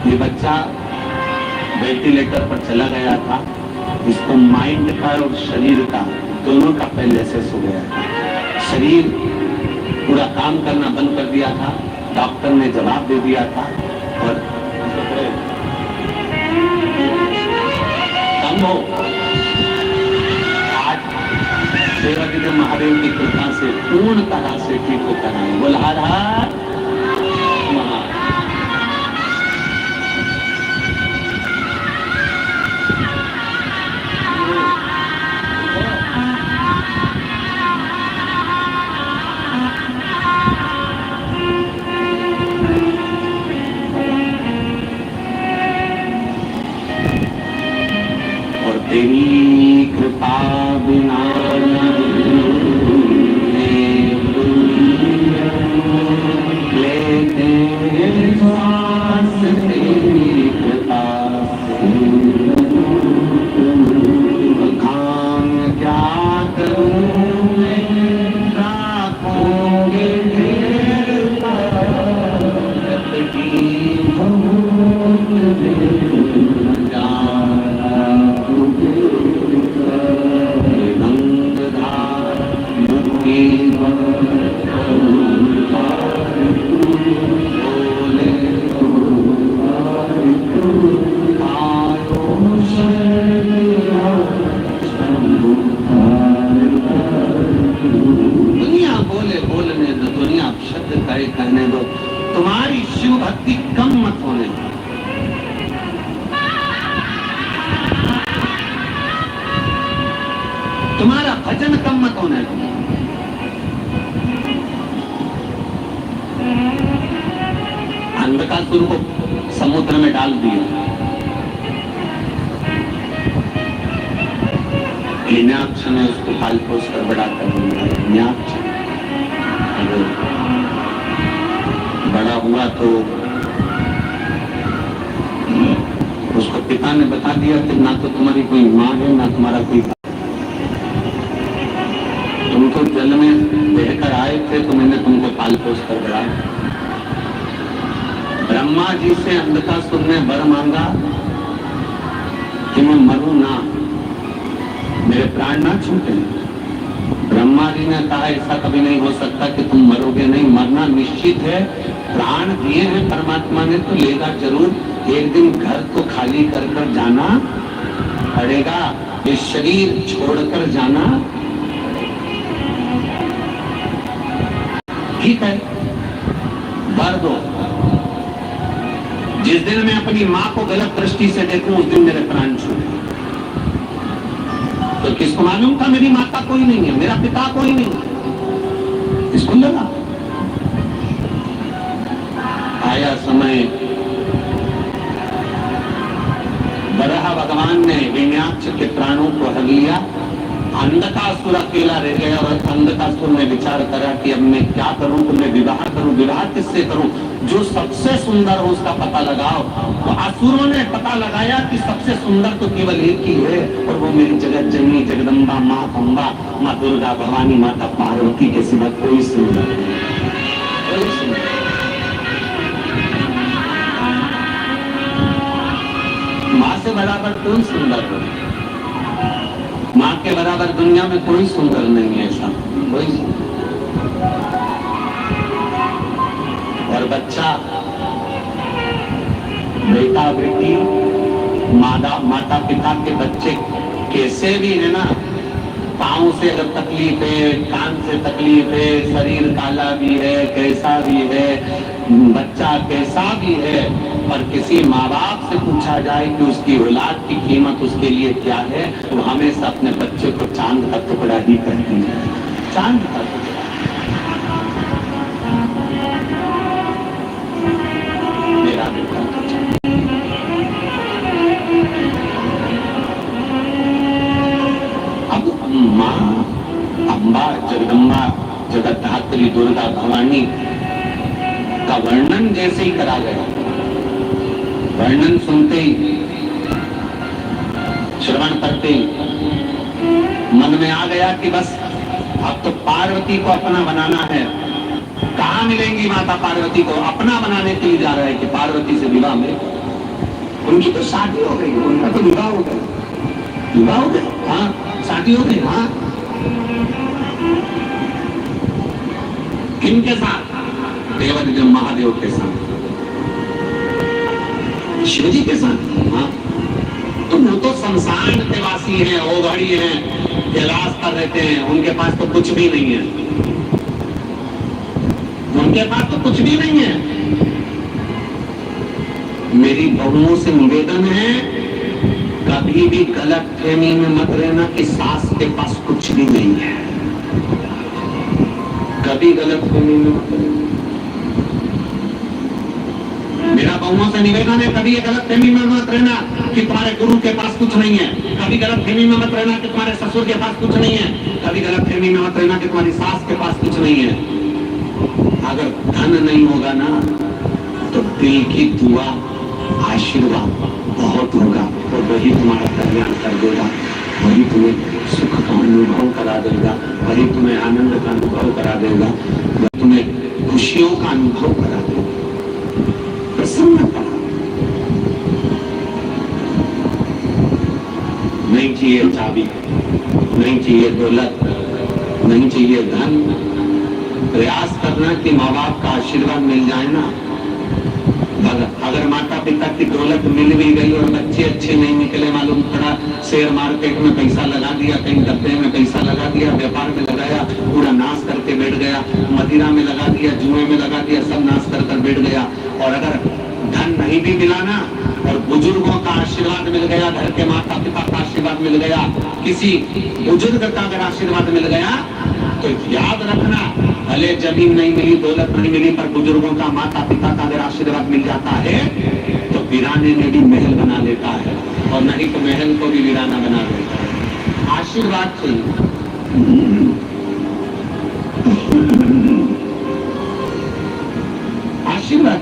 ये बच्चा वेंटिलेटर पर चला गया था, इसको माइंड का और शरीर का दोनों का पैरालिसिस हो गया था। शरीर पूरा काम करना बंद कर दिया था, डॉक्टर ने जवाब दे दिया था और कम हो। आज देवाधिदेव महादेव की कृपा से पूर्ण तरह से ठीक होकर आए। बोला रहा तेरी कृपा बिना लेते श्वास, तेरी कृपा काम क्या करूं मैं, राखोगे कहने दो, तुम्हारी शिव भक्ति कम मत होने दो। तुम्हारा भजन कम मत होने दो। अंधकासुर को समुद्र में डाल दिया, हिरण्याक्ष ने उसको पाल पोस कर बड़ा कर दिया। हिरण्याक्ष बड़ा हुआ तो उसको पिता ने बता दिया कि ना तो तुम्हारी कोई माँ है ना तुम्हारा कोई, तुम तो जल में बहकर आए थे तो मैंने तुमको पाल पोस कर बढ़ाया। ब्रह्मा जी से अंधकासुर ने वर मांगा कि मैं मरूं ना, मेरे प्राण ना छूटे। ब्रह्मा जी ने कहा ऐसा कभी नहीं हो सकता कि तुम मरोगे नहीं, मरना निश्चित है। प्राण दिए हैं परमात्मा ने तो लेगा जरूर, एक दिन घर तो खाली कर कर जाना पड़ेगा, ये शरीर छोड़कर जाना ठीक है, वर दो। जिस दिन मैं अपनी माँ को गलत दृष्टि से देखूं उस दिन मेरे प्राण छूटे। तो किसको मालूम था मेरी माता कोई नहीं है, मेरा पिता कोई नहीं है, इसको लगा आया समय, बरहा भगवान ने विन्याक्ष के प्राणों को हर लिया। अंधकासुर अकेला रह गया और अंधकासुर ने विचार करा कि अब मैं क्या करूं, तो मैं विवाह करूं। विवाह किससे करूं? जो सबसे सुंदर हो उसका पता लगाओ। तो असुरों ने पता लगाया कि सबसे सुंदर तो केवल एक ही है, और वो मेरी जगत जननी जगदम्बा माँ अम्बा, माँ दुर्गा, भवानी माता पार्वती के सिवा कोई सुंदर नहीं, कोई सुंदर। माँ से बराबर कौन सुंदर हो? माँ के बराबर दुनिया में कोई सुंदर नहीं है, ऐसा कोई। और बच्चा, बेटा बेटी, माता पिता के बच्चे कैसे भी है ना, पाँव से अगर तकलीफ है, कान से तकलीफ है, शरीर काला भी है, कैसा भी है, बच्चा कैसा भी है, पर किसी माँ बाप से पूछा जाए कि उसकी औलाद की कीमत उसके लिए क्या है, तो हमेशा अपने बच्चे को चांद का टुकड़ा ही कहती है। चांद का टुकड़ा। मेरा बेटा माँ अम्बा जगदम्बा जगद्धात्री दुर्गा भवानी का वर्णन जैसे ही करा गया, वर्णन सुनते ही, श्रवण करते ही मन में आ गया कि बस अब तो पार्वती को अपना बनाना है। कहाँ मिलेंगी माता पार्वती को? अपना बनाने के लिए जा रहा है कि पार्वती से विवाह में। उनकी तो शादी हो गई, उनका तो विवाह हो गया, विवाह हो गया, हाँ शादी हो गई। हाँ, किनके साथ? देवदेव महादेव के साथ, शिवजी के साथ। हाँ, तो वो तो शमशान के वासी हैं, ओघड़ी हैं, कैलाश पर रहते हैं, उनके पास तो कुछ भी नहीं है, उनके पास तो कुछ भी नहीं है। मेरी बहुओं से निवेदन है, कभी भी गलत फहमी में मत रहना कि सास के पास कुछ भी नहीं है। कभी गलत फहमी में मत रहना। मेरा बहुओं से निवेदन है, कभी ये गलत फहमी में मत रहना कि तुम्हारे गुरु के पास कुछ नहीं है। कभी गलत फहमी में मत रहना कि तुम्हारे ससुर के पास कुछ नहीं है। कभी गलत फहमी में मत रहना कि तुम्हारी सास के पास कुछ नहीं है। अगर धन नहीं होगा ना, तो दिल की दुआ, आशीर्वाद बहुत होगा, और वही तुम्हारा कल्याण कर देगा, वही तुम्हें सुख का अनुभव करा देगा, वही तुम्हें आनंद का अनुभव करा देगा, वही तुम्हें खुशियों का अनुभव करा देगा, प्रसन्नता। नहीं चाहिए चाबी, नहीं चाहिए दौलत, नहीं चाहिए धन। प्रयास करना कि माँ बाप का आशीर्वाद मिल जाए ना। अगर माता पिता की दौलत मिल भी गई और बच्चे अच्छे नहीं निकले, मालूम पड़ा शेयर मार्केट में पैसा लगा दिया, कहीं डब्बे में पैसा लगा दिया, व्यापार में लगाया, पूरा नाश करके बैठ गया, मदिरा में लगा दिया, जुए में लगा दिया, सब नाश कर बैठ गया। और अगर धन नहीं भी मिला ना, और बुजुर्गों का आशीर्वाद मिल गया, घर के माता पिता का आशीर्वाद मिल गया, किसी बुजुर्ग का अगर आशीर्वाद मिल गया, तो याद रखना, भले जमीन नहीं मिली, दौलत नहीं मिली, पर बुजुर्गों का, माता पिता का अगर आशीर्वाद मिल जाता है, तो वीराने में भी महल बना लेता है, और नहीं तो महल को भी वीराना बना देता है। आशीर्वाद चाहिए। आशीर्वाद,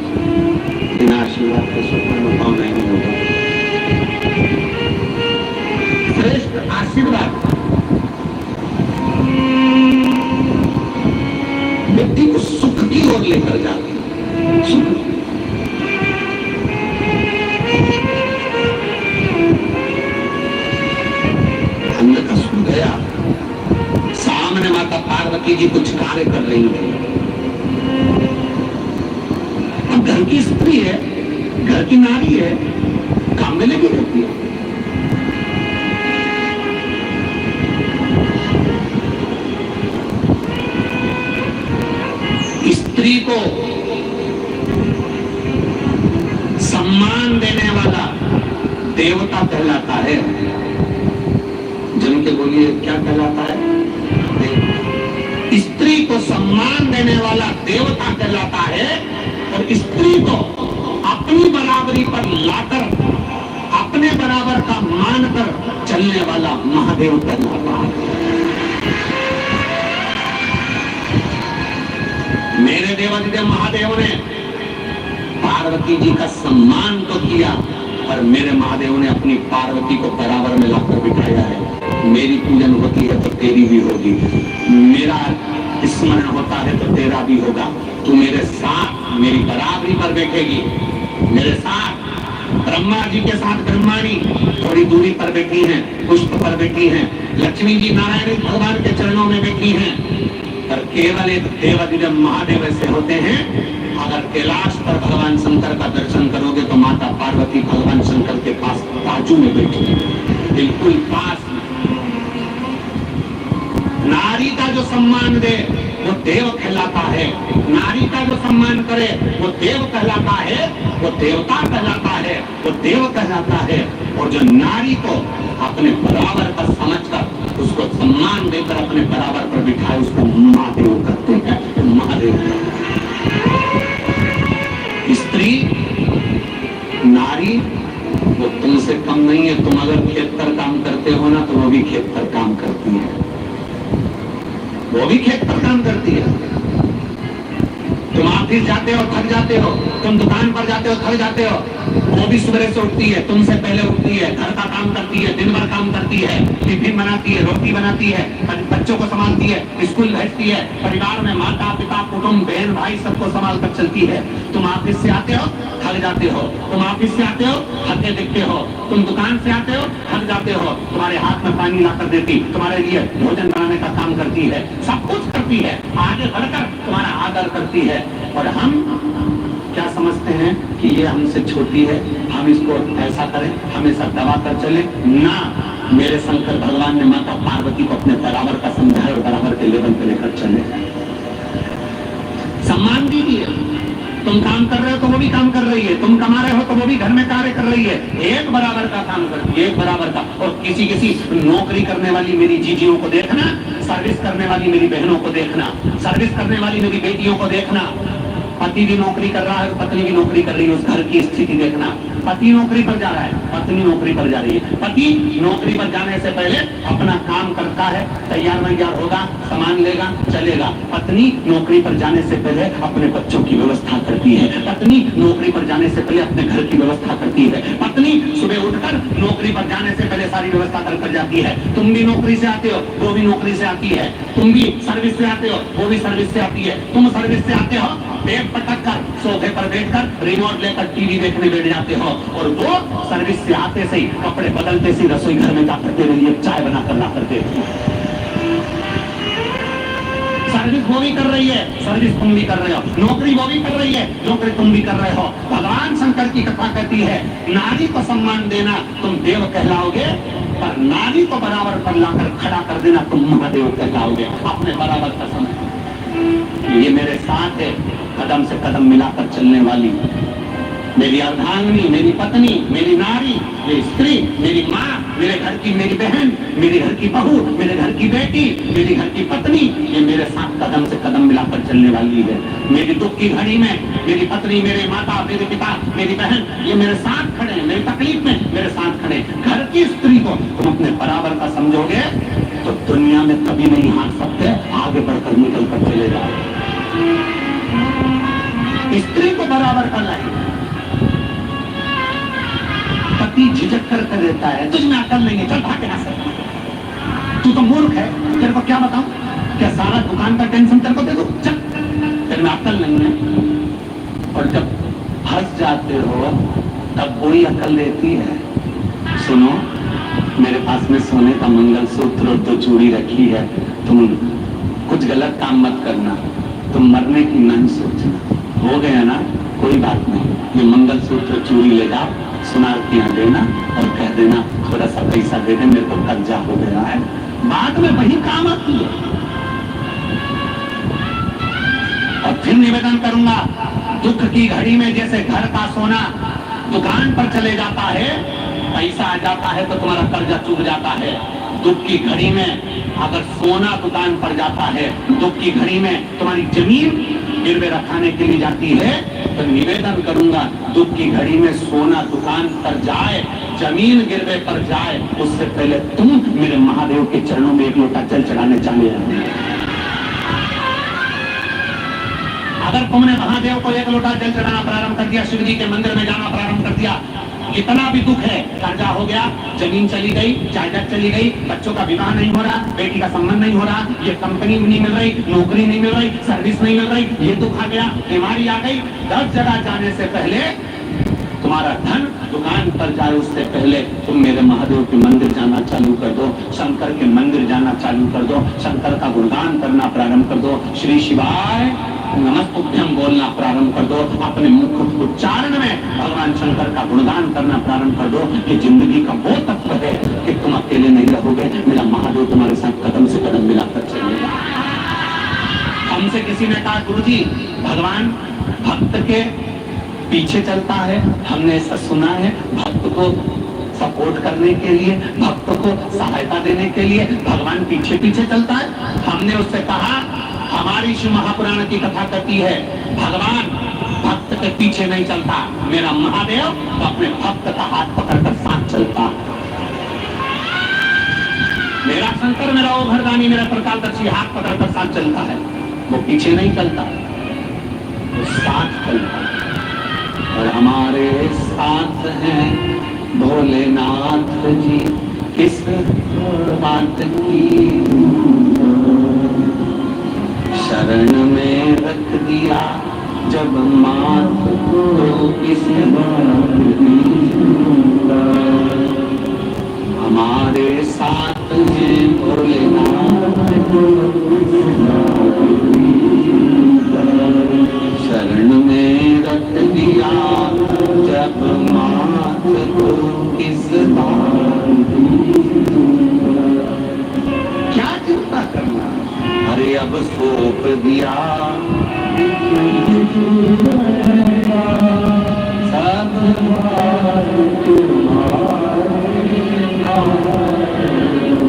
बिना आशीर्वाद के सुख अनुभव नहीं होगा। श्रेष्ठ आशीर्वाद व्यक्ति को सुख की ओर लेकर जाते हैं। सुख, अंध का सुख गया, सामने माता पार्वती जी कुछ कार्य कर रही है। अब घर की स्त्री है, घर की नारी है, काम में लगी रहती है। स्त्री को सम्मान देने वाला देवता कहलाता है। जन के बोलिए क्या कहलाता है? स्त्री को सम्मान देने वाला देवता कहलाता है, और स्त्री को अपनी बराबरी पर लाकर अपने बराबर का मानकर चलने वाला महादेव कहलाता है। मेरे देवादिदेव महादेव ने पार्वती जी का सम्मान तो किया, पर मेरे महादेव ने अपनी पार्वती को बराबर में लाकर बिठाया है। मेरी पूजन होती है तो तेरी भी होगी, मेरा स्मरण होता है तो तेरा भी होगा। तू मेरे साथ मेरी बराबरी पर बैठेगी, मेरे साथ। ब्रह्मा जी के साथ ब्रह्माणी थोड़ी दूरी पर बैठी हैं, पुष्प पर बैठी हैं। लक्ष्मी जी नारायण भगवान के चरणों में बैठी हैं, पर केवल एक देवादिदेव महादेव ऐसे होते हैं। अगर कैलाश पर भगवान शंकर का दर्शन करोगे तो माता पार्वती भगवान शंकर के पास बाजू में बैठी है, बिल्कुल पास। नारी का जो सम्मान दे वो देव कहलाता है, नारी का जो सम्मान करे वो देव कहलाता है, वो देवता कहलाता है, वो देव कहलाता है। और जो नारी को अपने बराबर पर समझकर उसको सम्मान देकर अपने बराबर पर बिठाए उसको महादेव कहते हैं, महादेव। स्त्री नारी वो तुमसे कम नहीं है। तुम अगर खेत पर काम करते हो ना तो वो भी खेत पर काम करती है, वो भी खेत पर काम करती है। तुम ऑफिस जाते हो थक जाते हो, तुम दुकान पर जाते हो थक जाते हो, वो भी सुबह से उठती है, तुमसे पहले उठती है, घर का काम करती है, दिन भर काम करती है, टिफिन बनाती है, रोटी बनाती है, बच्चों को संभालती है, स्कूल भेजती है, परिवार में माता पिता कुटुंब बहन भाई सबको संभाल कर चलती है। तुम ऑफिस से आते हो थक जाते हो, तुम ऑफिस से आते हो थके दिखते हो, तुम दुकान से आते हो थक जाते हो, तुम्हारे हाथ में पानी लाकर देती, तुम्हारे लिए भोजन बनाने का काम करती है, सब कुछ करती है, आगे बढ़कर तुम्हारा आदर करती है। और हम क्या समझते हैं कि ये हमसे छोटी है, हम इसको ऐसा करें, हमेशा दबा कर चले ना। मेरे शंकर भगवान ने माता पार्वती को अपने बराबर का समझा और बराबर के लेवल पे लेकर चले। सम्मान दीजिए। तुम काम कर रहे हो तो वो भी काम कर रही है, तुम कमा रहे हो तो वो भी घर में कार्य कर रही है, एक बराबर का काम करती है, एक बराबर का। और किसी किसी नौकरी करने वाली मेरी जीजियों को देखना, सर्विस करने वाली मेरी बहनों को देखना, सर्विस करने वाली मेरी बेटियों को देखना। पति भी नौकरी कर रहा है, पत्नी भी नौकरी कर रही है, उस घर की स्थिति देखना। पति नौकरी पर जा रहा है, पत्नी नौकरी पर जा रही है। पति नौकरी पर जाने से पहले अपना काम करता है, तैयार वैयार होगा, सामान लेगा, चलेगा। पत्नी नौकरी पर जाने से पहले अपने बच्चों की व्यवस्था करती है, पत्नी नौकरी पर जाने से पहले अपने घर की व्यवस्था करती है, पत्नी सुबह उठकर नौकरी पर जाने से पहले सारी व्यवस्था कर जाती है। तुम भी नौकरी से आते हो, वो भी नौकरी से आती है, तुम भी सर्विस से आते हो, वो भी सर्विस से आती है। तुम सर्विस से आते हो, बैग पटक कर सोफे पर बैठकर रिमोट लेकर टीवी देखने बैठ जाते हो, और वो सर्विस से आते से ही कपड़े बदलते से रसोई घर में जाकर तेरे लिए चाय बनाकर ला कर देती है। सर्विस वो भी कर रही है, सर्विस तुम भी कर रहे हो, नौकरी वो भी कर रही है, नौकरी तुम भी कर रहे हो। भगवान शंकर की कथा कहती है नारी को सम्मान देना तुम देव कहलाओगे, पर नारी को बराबर पर लाकर खड़ा कर देना तुम महादेव कहलाओगे। अपने बराबर का समय ये मेरे साथ है, कदम से कदम मिलाकर चलने वाली मेरी अर्धांगिनी, मेरी पत्नी, मेरी नारी, मेरी स्त्री, मेरी माँ, मेरे घर की मेरी बहन, मेरे घर की बहू, मेरे घर की बेटी, मेरी घर की पत्नी, ये मेरे साथ कदम से कदम मिलाकर चलने वाली है। मेरी दुख की घड़ी में मेरी पत्नी, मेरे माता, मेरे पिता, मेरी बहन, ये मेरे साथ खड़े हैं, मेरी तकलीफ में मेरे साथ खड़े। घर की स्त्री को तुम अपने बराबर का समझोगे तो दुनिया में कभी नहीं हार सकते, आगे बढ़कर निकल कर चले जाओ। स्त्री को बराबर कर लाई। पति झिझक कर देता है, तुझ में अकल नहीं है, चल भाग यहाँ से, तू तो मूर्ख है, तेरे को क्या बताऊं, क्या सारा दुकान का टेंशन तेरे को दे दूं, चल, तेरे में अकल नहीं है। और जब फंस जाते हो तब वही अकल देती है, सुनो मेरे पास में सोने का मंगलसूत्र और 2 चूड़ी रखी है, तुम कुछ गलत काम मत करना, तुम मरने की नहीं सोचना। हो गया ना, कोई बात नहीं, ये मंगलसूत्र चूड़ी ले जाओ, सुनारतियां देना और कह देना थोड़ा सा पैसा दे दे, मेरे को कर्जा हो गया है, बाद में वही काम आती है। और फिर निवेदन करूंगा, दुख की घड़ी में जैसे घर का सोना दुकान पर चले जाता है, पैसा आ जाता है तो तुम्हारा कर्जा चूक जाता है। दुख की घड़ी में अगर सोना दुकान पर जाता है, दुख की घड़ी में तुम्हारी जमीन गिरवे रखाने के लिए जाती है तो निवेदन करूंगा, दुख की घड़ी में सोना दुकान पर जाए, जमीन गिरवे पर जाए, उससे पहले तुम मेरे महादेव के चरणों में एक लोटा जल चढ़ाने चले जाओ। अगर तुमने महादेव को एक लोटा जल चढ़ाना प्रारंभ कर दिया, शिव जी के मंदिर में जाना प्रारंभ कर दिया, इतना भी दुख है, कर्जा हो गया, जमीन चली गई, जायदाद चली गई, बच्चों का विवाह नहीं हो रहा, बेटी का संबंध नहीं हो रहा, ये कंपनी नहीं मिल रही, नौकरी नहीं मिल रही, सर्विस नहीं मिल रही, ये दुख आ गया, बीमारी आ गई, 10 जगह जाने से पहले तुम्हारा धन दुकान पर जाए उससे पहले तुम मेरे महादेव के मंदिर जाना चालू कर दो, शंकर के मंदिर जाना चालू कर दो, शंकर का गुणगान करना प्रारंभ कर दो, श्री शिवाय नमस्तुभ्यं बोलना प्रारंभ कर दो, अपने मुख उच्चारण में भगवान शंकर का गुणगान करना प्रारंभ कर दो। ये जिंदगी का वो तत्व है कि तुम अकेले नहीं रहोगे, मेरा महादेव तुम्हारे साथ कदम से कदम मिलाकर चलेगा। हमसे किसी ने कहा, गुरुजी भगवान भक्त के पीछे चलता है, हमने ऐसा सुना है, भक्त को सपोर्ट करने के लिए, भक्त को सहायता देने के लिए भगवान पीछे पीछे चलता है। हमने उससे कहा, हमारी शिव महापुराण की कथा कहती है भगवान भक्त के पीछे नहीं चलता, मेरा महादेव तो अपने भक्त का हाथ पकड़कर साथ चलता। मेरा शंकर, मेरा ओघरदानी, मेरा प्रकालदर्शी हाथ पकड़कर साथ चलता है, वो पीछे नहीं चलता, वो साथ चलता। और हमारे साथ हैं भोलेनाथ जी, किस बात की शरण में रख दिया जब मात को किस बात की। हमारे साथ हैं भोलेनाथ, शरण में रख दिया जब मात को किस बात की। क्या चिंता करना, अरे अब सौंप दिया सब,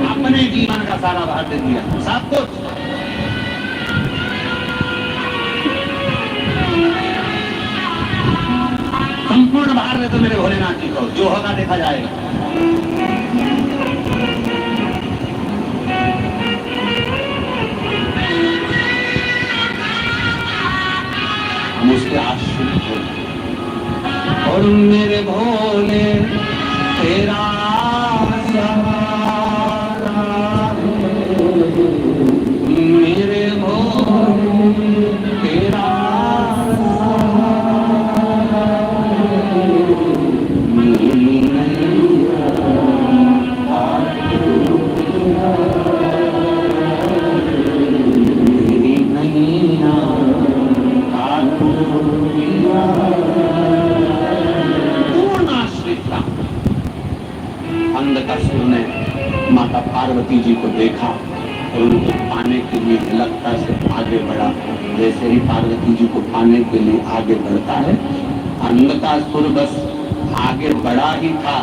अपने जीवन का सारा भार दे दिया, सब कुछ। संपूर्ण भार दे तो मेरे भोलेनाथ जी को, जो होगा देखा जाएगा। हम उसके आश्रित हैं। और मेरे भोले तेरा सहारा है, मेरे भोले तेरा सहारा है, मेरी नैया मेरी नैया पूर्ण आश्रित। अंधकासुर ने माता पार्वती जी को देखा और उनको पाने के लिए लगता से आगे बढ़ा। जैसे ही पार्वती जी को पाने के लिए आगे बढ़ता है, अंधकासुर बस आगे बढ़ा ही था,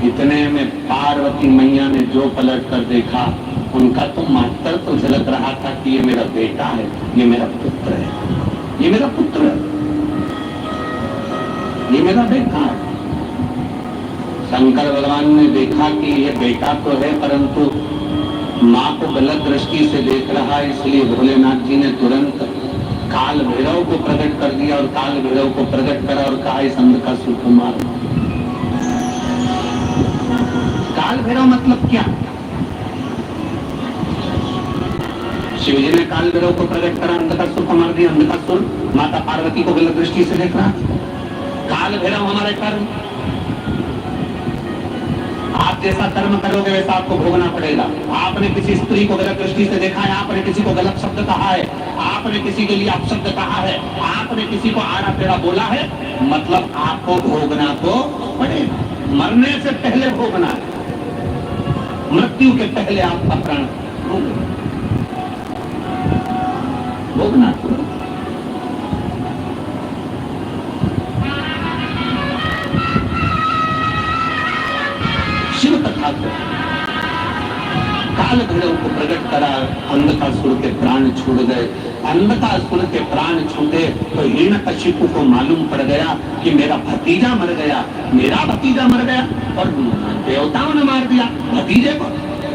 इतने में पार्वती मैया ने जो पलट कर देखा, उनका तो मात्र तो झलक रहा था कि ये मेरा बेटा है, ये मेरा पुत्र है, ये मेरा पुत्र है, ये मेरा बेटा है। शंकर भगवान ने देखा कि ये बेटा तो है, परंतु माँ को गलत दृष्टि से देख रहा है, इसलिए भोलेनाथ जी ने तुरंत काल भैरव को प्रकट कर दिया और काल भैरव को प्रकट करा और कहा, इस अंधकासुर को मारो। काल भैरव मतलब क्या? शिव जी ने काल भैरव को प्रकट करा, अंधकासुर को मार दिया। अंधकासुर माता पार्वती को गलत दृष्टि से देख रहा। काल भैरव हमारे कर्म, आप जैसा कर्म करोगे वैसा आपको भोगना पड़ेगा। आपने किसी स्त्री को गलत दृष्टि से देखा है, आपने किसी को गलत शब्द कहा है, आपने किसी के लिए अपशब्द कहा है, आपने किसी को आड़ा टेढ़ा बोला है, मतलब आपको भोगना तो पड़ेगा। मरने से पहले भोगना है, मृत्यु के पहले आपका प्राण भोगना। शिव कथा को काल भैरव को प्रकट करा, अंधकासुर के प्राण छूट गए। अंधकासुर के प्राण छूटे तो हिरण्यकशिपु को मालूम पड़ गया कि मेरा भतीजा मर गया, मेरा भतीजा मर गया, और देवताओं ने मार दिया भतीजे को।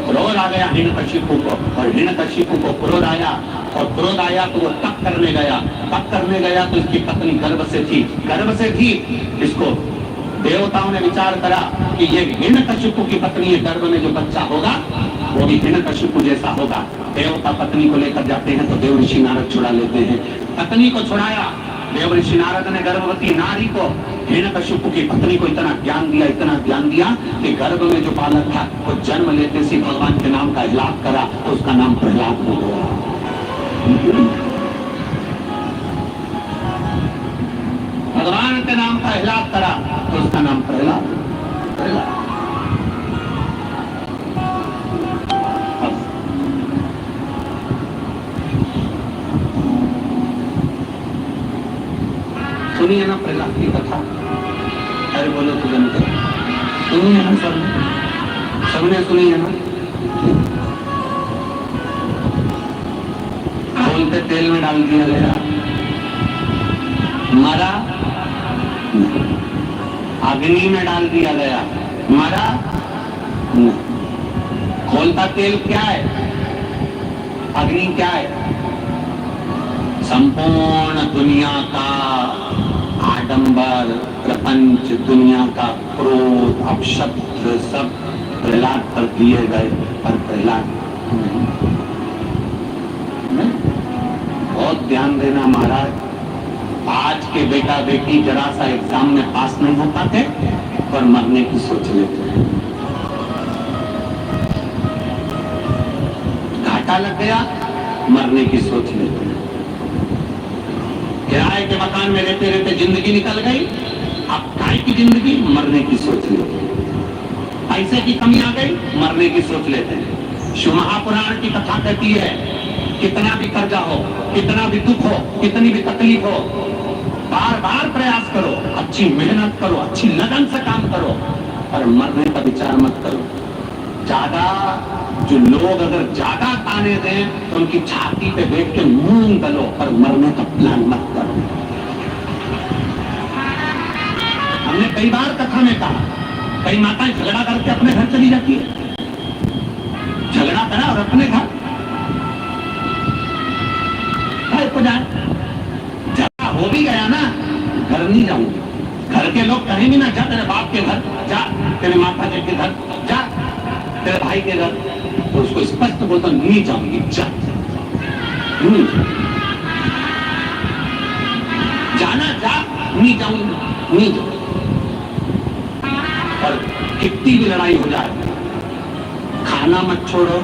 क्रोध आ गया हिरण्यकशिपु को, और हिरण्यकशिपु को क्रोध आया, और क्रोध आया तो वो तप करने गया। तप करने गया तो इसकी पत्नी गर्भ से थी। इसको देवताओं ने विचार करा कि ये हिरण्यकशिपु की पत्नी है, गर्भ में जो बच्चा होगा वो भी हिरण्यकशिपु जैसा होगा। देवता पत्नी को लेकर जाते हैं तो देव ऋषि नारद छुड़ा लेते हैं। पत्नी को छुड़ाया, देव ऋषि नारद ने गर्भवती नारी को, हिरण्यकशिपु की पत्नी को इतना ज्ञान दिया कि गर्भ में जो बालक था वो जन्म लेते से भगवान के नाम का इलाप करा तो उसका नाम प्रहलाद हो गया। भगवान के नाम का इलाप करा तो उसका नाम प्रहलाद। सुनिए ना प्रहलाद की कथा, अरे बोलो तो जनता सुनिए ना, सबने सुनी है ना। बोलते तेल में डाल दिया गया, मरा, अग्नि में डाल दिया गया, मरा। खोलता तेल क्या है, अग्नि क्या है? संपूर्ण दुनिया का आडंबर, प्रपंच, दुनिया का क्रोध, अपशब्द सब प्रहलाद पर दिए गए, पर प्रहलाद नहीं। बहुत ध्यान देना महाराज, आज के बेटा बेटी जरा सा एग्जाम में पास नहीं हो पाते और मरने की सोच लेते हैं। घाटा लग गया, मरने की सोच लेते हैं। किराए के मकान में रहते रहते जिंदगी निकल गई, अब काय की जिंदगी, मरने की सोच लेते हैं। पैसे की कमी आ गई, मरने की सोच लेते हैं। शिव महापुराण की कथा कहती है, कितना भी कर्जा हो, कितना भी दुख हो, कितनी भी तकलीफ हो, बार बार प्रयास करो, अच्छी मेहनत करो, अच्छी लगन से काम करो, पर मरने का विचार मत करो। ज्यादा जो लोग अगर ज्यादा ताने दें तो उनकी छाती पे बैठ के मुंह गलो, पर मरने का प्लान मत करो। हमने कई बार कथा में कहा, कई माताएं झगड़ा करके अपने घर चली जाती है, झगड़ा करा और अपने घर को जाए। झगड़ा हो भी गया ना, घर नहीं जाऊंगी। घर के लोग कहेंगे ना, जा तेरे बाप के घर जा, तेरे माता जी के घर जा, तेरे भाई के घर, तो उसको स्पष्ट बोलता नहीं जाऊंगी, जा जाना, जा नहीं जाऊंगी, नहीं जाऊंगी। और कितनी भी लड़ाई हो जाए, खाना मत छोड़ो,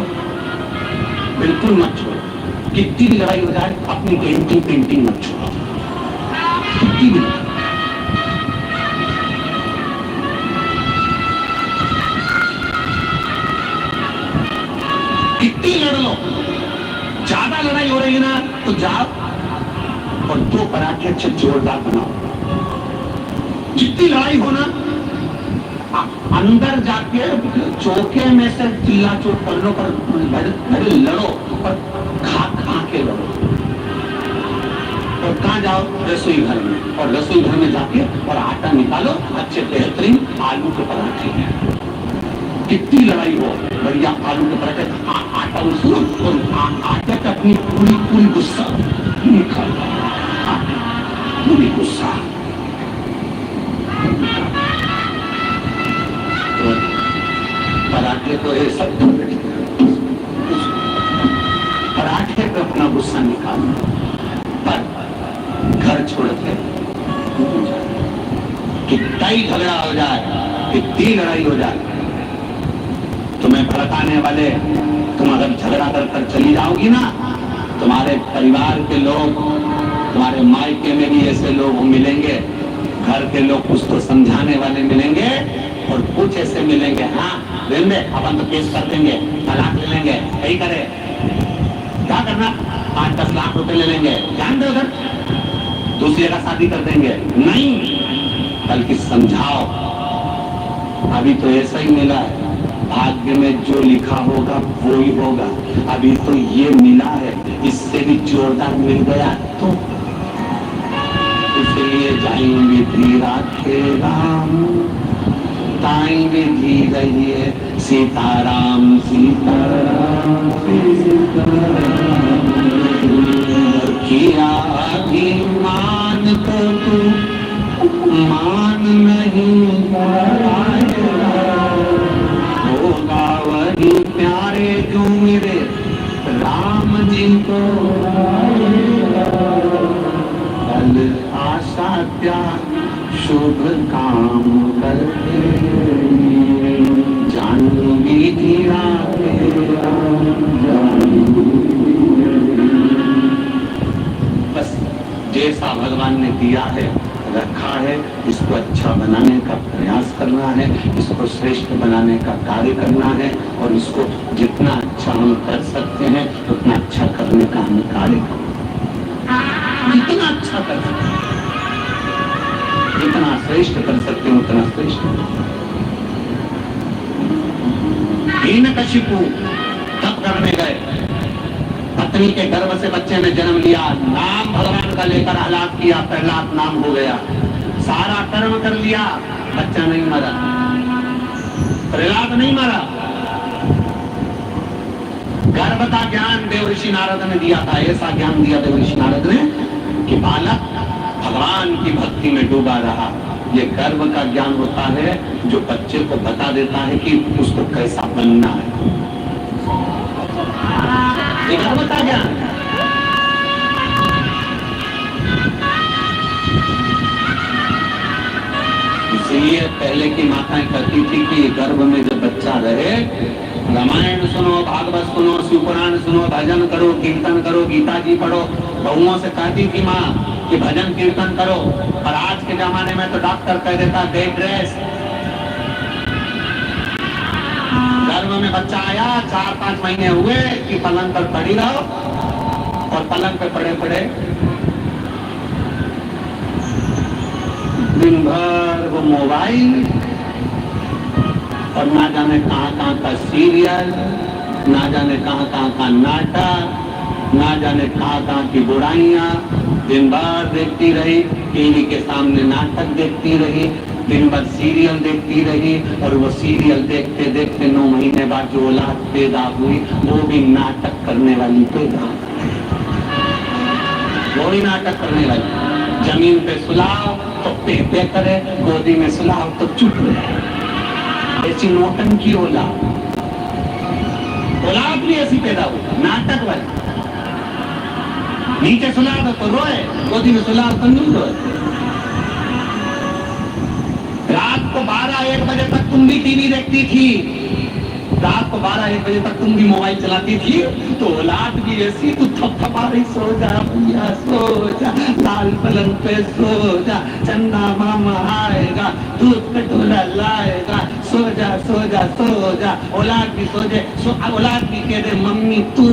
बिल्कुल मत छोड़ो। कितनी भी लड़ाई हो जाए, अपनी पेंटिंग मत छोड़ो, कितनी भी। कितनी लड़ लो, ज्यादा लड़ाई हो रही है ना तो जाओ और 2 पराठे अच्छे जोरदार बनाओ। जितनी लड़ाई हो ना, अंदर जाके चौके में से चिल्ला चोट कर लो, पर लड़ो, पर खा के लड़ो। और कहाँ जाओ? रसोई घर में, और रसोई घर में जाके और आटा निकालो, अच्छे बेहतरीन आलू के पराठे। कितनी लड़ाई हो, बढ़िया आलू के पराठे, आटा उसको और आटे पे अपनी पूरी गुस्सा निकालो, पूरी गुस्सा। पराठे तो ये सब पराठे पे अपना गुस्सा निकालो, पर घर छोड़ के कितना ही झगड़ा हो जाए, कितनी लड़ाई हो जाए, तुम्हें भड़काने वाले, तुम अगर झगड़ा कर चली जाओगी ना, तुम्हारे परिवार के लोग, तुम्हारे मायके में भी ऐसे लोग मिलेंगे, घर के लोग कुछ तो समझाने वाले मिलेंगे, और कुछ ऐसे मिलेंगे, हाँ देंगे, अपन तो केस कर देंगे, तलाक ले लेंगे, यही करे, क्या करना, 5-10 लाख रुपए ले लेंगे, जान दो उधर, दूसरी जगह शादी कर देंगे। नहीं, बल्कि समझाओ, अभी तो ऐसा ही मिला है, भाग्य में जो लिखा होगा वो ही होगा। अभी तो ये मिला है, इससे भी जोरदार मिल गया तो इसलिए जाएंगे धीरा राम, ताएंगे धी रहिए सीताराम सीताराम सीताराम। किया अभिमान को तू मान नहीं पाएगा, होगा वही प्यारे जो मेरे राम जी को कल आशा त्याग शुभ काम करके जानूंगी धीरा बस जैसा भगवान ने दिया है रखा है, इसको अच्छा बनाने का प्रयास करना है, इसको श्रेष्ठ बनाने का कार्य करना है और इसको जितना अच्छा हम कर सकते हैं उतना अच्छा करने का हम कार्य करना, जितना अच्छा कर सकते हैं, जितना श्रेष्ठ कर सकते हैं उतना श्रेष्ठ। हिरण्यकशिपु तप करने गए, पत्नी के गर्भ से बच्चे ने जन्म लिया, नाम भगवान का लेकर हलाक किया, प्रहलाद नाम हो गया, सारा कर्म कर लिया, बच्चा नहीं मरा, प्रहलाद नहीं मरा। गर्भ का ज्ञान देवऋषि नारद ने दिया था, ऐसा ज्ञान दिया देवऋषि नारद ने कि बालक भगवान की भक्ति में डूबा रहा। ये गर्भ का ज्ञान होता है जो बच्चे को बता देता है कि उसको कैसा बनना है, ये गर्भ का ज्ञान। इसलिए पहले की माताएं कहती थी कि गर्भ में जब बच्चा रहे रामायण सुनो, भागवत सुनो, शिवपुराण सुनो, भजन करो, कीर्तन करो, गीता जी पढ़ो। बहुओं से कहती थी माँ कि भजन कीर्तन करो, और आज के जमाने में तो डॉक्टर कह देता बेड रेस्ट। गर्भ में बच्चा आया, 4-5 महीने हुए कि पलंग पर पड़ी रहो, और पलंग पे पड़े पड़े दिन भर वो मोबाइल और ना जाने कहां का सीरियल, ना जाने कहां का नाटक, ना जाने कहां की बुराइयां दिन भर देखती रही। टीवी के सामने नाटक देखती रही, दिन भर सीरियल देखती रही, और वो सीरियल देखते देखते 9 महीने बाद जो औलाद पैदा हुई वो भी नाटक करने वाली पैदा, वो भी नाटक करने वाली। जमीन पे सुलाओ तो पे करे, गोदी में सुलाओ तो चुप रहे, ऐसी नौटंकी औलाद भी ऐसी पैदा हुई, नाटक वाली। नीचे सुला दो तो रोए, गोदी में सुला तो नहीं रोए। रात को 12-1 बजे तक तुम भी टीवी देखती थी, रात को 12-1 बजे तक तुम भी मोबाइल चलाती थी, तो औलाद भी ऐसी तू थपथपा रही, सो जा भैया सो जा, लाल पलंग पे सो जा, चंदा मामा आएगा, दूध कटोरा लाएगा, सो जा सो जा सो जा। औलाद भी सो जाए, औलाद भी कह दे मम्मी तू,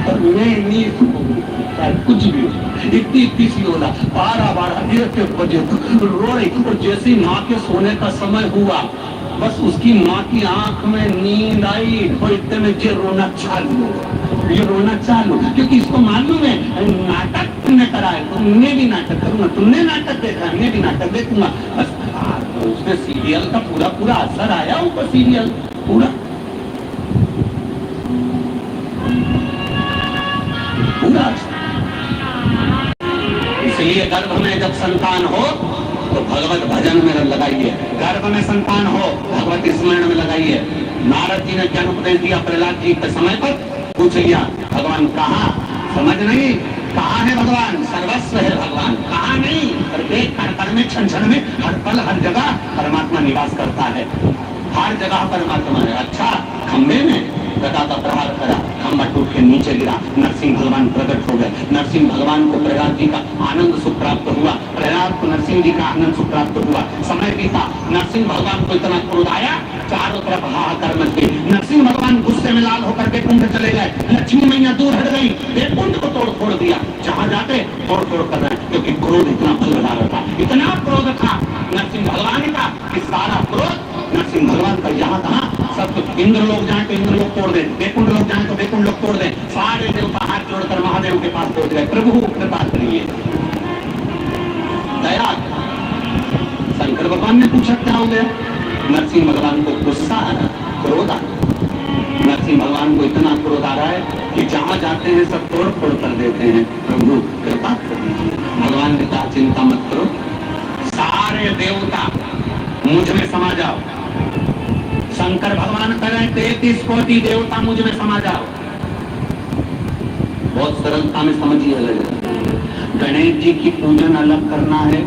और मैं नहीं कुछ भी। इतनी सी औलाद 12-1 बजे तक रोई, और जैसे माँ के सोने का समय हुआ बस उसकी माँ की आंख में नींद आई, और इतने में ये रोना चालू, क्योंकि इसको मालूम है नाटक तुमने करा है, तुमने भी नाटक करूंगा, तुमने नाटक देखा है, मैं भी नाटक देखूंगा। बस तो उसमें सीरियल का पूरा असर आया ऊपर, सीरियल पूरा इसलिए गर्भ में जब संतान हो तो भगवत भजन में लगाइए, गर्भ में संतान हो भगवत स्मरण में लगाइए। नारद जी ने ज्ञान उपदेश दिया प्रहलाद जी के समय पर, पूछ लिया भगवान कहाँ, समझ नहीं, कहाँ है भगवान, सर्वस्व है भगवान, कहाँ नहीं, प्रत्येक कण में क्षण में हर पल हर जगह परमात्मा निवास करता है, हर जगह परमात्मा है। अच्छा, खंबे में गदा का प्रहार करा, खंबा टूट के नीचे गिरा, नरसिंह भगवान प्रकट हो गए। नरसिंह भगवान को प्रहलाद जी का आनंद सुख प्राप्त हुआ, प्रहलाद को नरसिंह जी का आनंद सुख प्राप्त हुआ। समय बीता, नरसिंह भगवान को इतना क्रोध आया, चारों तरफ हाहाकार मच गई। नरसिंह भगवान गुस्से में लाल होकर बैकुंठ चले गए, लक्ष्मी मैया दूर हट गई, बैकुंठ को तोड़ फोड़ दिया, जहाँ जाते तोड़ फोड़ कर रहे, क्योंकि क्रोध इतना बलदार था, इतना क्रोध था नरसिंह भगवान का कि सारा क्रोध नरसिंह भगवान का जहां कहा सब तो इंद्र लोग जाए तो इंद्र लोग तोड़ दे, बेकुंड लोग जाए तो बेकुंड लोग तोड़ दे, सारे देवता हाथ जोड़कर महादेव के पास पहुंच गए, प्रभु कृपा करिए, दया। शंकर भगवान ने पूछा क्या हो गया? नरसिंह भगवान को गुस्सा आ रहा, क्रोध आ रहा। नरसिंह भगवान को इतना क्रोध आ रहा है कि जहां जाते हैं सब तोड़ फोड़ कर देते हैं, प्रभु कृपा करिए। भगवान ने कहा चिंता मत करो, सारे देवता मुझ में समा जाओ। शंकर भगवान करें 33 कोटि देवता मुझ में समा जाओ। बहुत सरलता में समझिए लगेगा। गणेश जी की पूजन अलग करना है,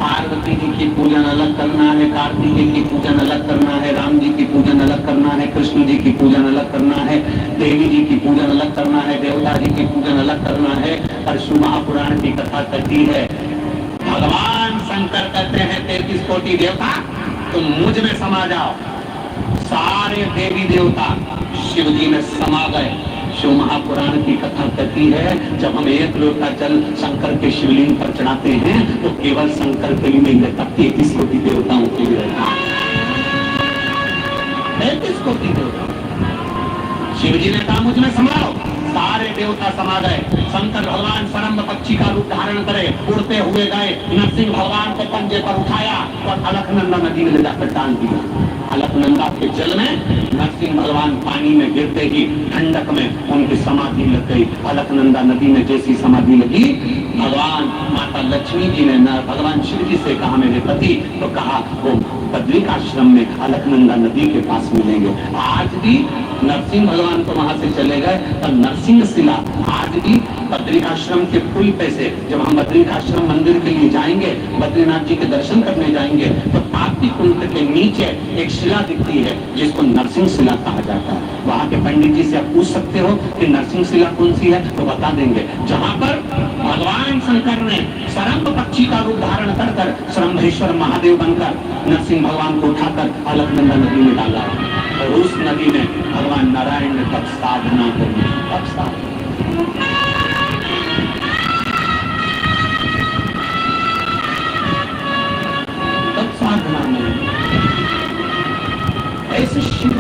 पार्वती जी की पूजन अलग करना है, कार्तिकेय की पूजन अलग करना है, राम जी की पूजन अलग करना है, कृष्ण जी की पूजन अलग करना है, देवी जी की पूजन अलग करना है, देवता जी की पूजन अलग करना है। और शिव महापुराण की कथा कहती है, भगवान शंकर कहते हैं 33 कोटि देवता तुम मुझ में समा जाओ। सारे देवी देवता शिव जी में समा गए। शिव महापुराण की कथा कहती है, जब हम एक लोटा जल शंकर के शिवलिंग पर चढ़ाते हैं तो केवल शंकर के लिए नहीं रहता, 33 कोटि देवताओं के लिए रहता। 33 कोटि देवता। शिव जी ने कहा मुझ में समाओ, सारे देवता समा गए। शंकर भगवान सरम्ब पक्षी का रूप धारण करे उड़ते हुए गए, नरसिंह भगवान को पंजे पर उठाया और अलकनंदा नदी में ले जाकर डाल दिया। अलकनंदा के जल में नरसिंह भगवान पानी में गिरते ही ठंडक में उनकी समाधि लग गई। अलकनंदा नदी में जैसी समाधि लगी, भगवान माता लक्ष्मी जी ने भगवान शिव जी से कहा मेरे पति, तो कहा वो बद्रिक आश्रम में अलकनंदा नदी के पास मिलेंगे। आज भी नरसिंह भगवान तो वहां से चले गए, तो नरसिंह शिला आज भी बद्रिक आश्रम के पुल पे से, जब हम बद्रिक आश्रम मंदिर के लिए जाएंगे, बद्रीनाथ जी के दर्शन करने जाएंगे, तो ताप्ती कुंड के नीचे एक शिला दिखती है जिसको नरसिंह शिला कहा जाता है। वहां के पंडित जी से आप पूछ सकते हो कि नरसिंह शिला कौन सी है, तो बता देंगे। जहां पर भगवान शंकर ने सरम्ब पक्षी का रूप धारण कर सरम्भेश्वर महादेव बनकर नरसिंह भगवान को उठाकर अलकनंदा नदी में डाला और उस नदी में भगवान नारायण ने तब साधना करी। तब साधना में ऐसे शिव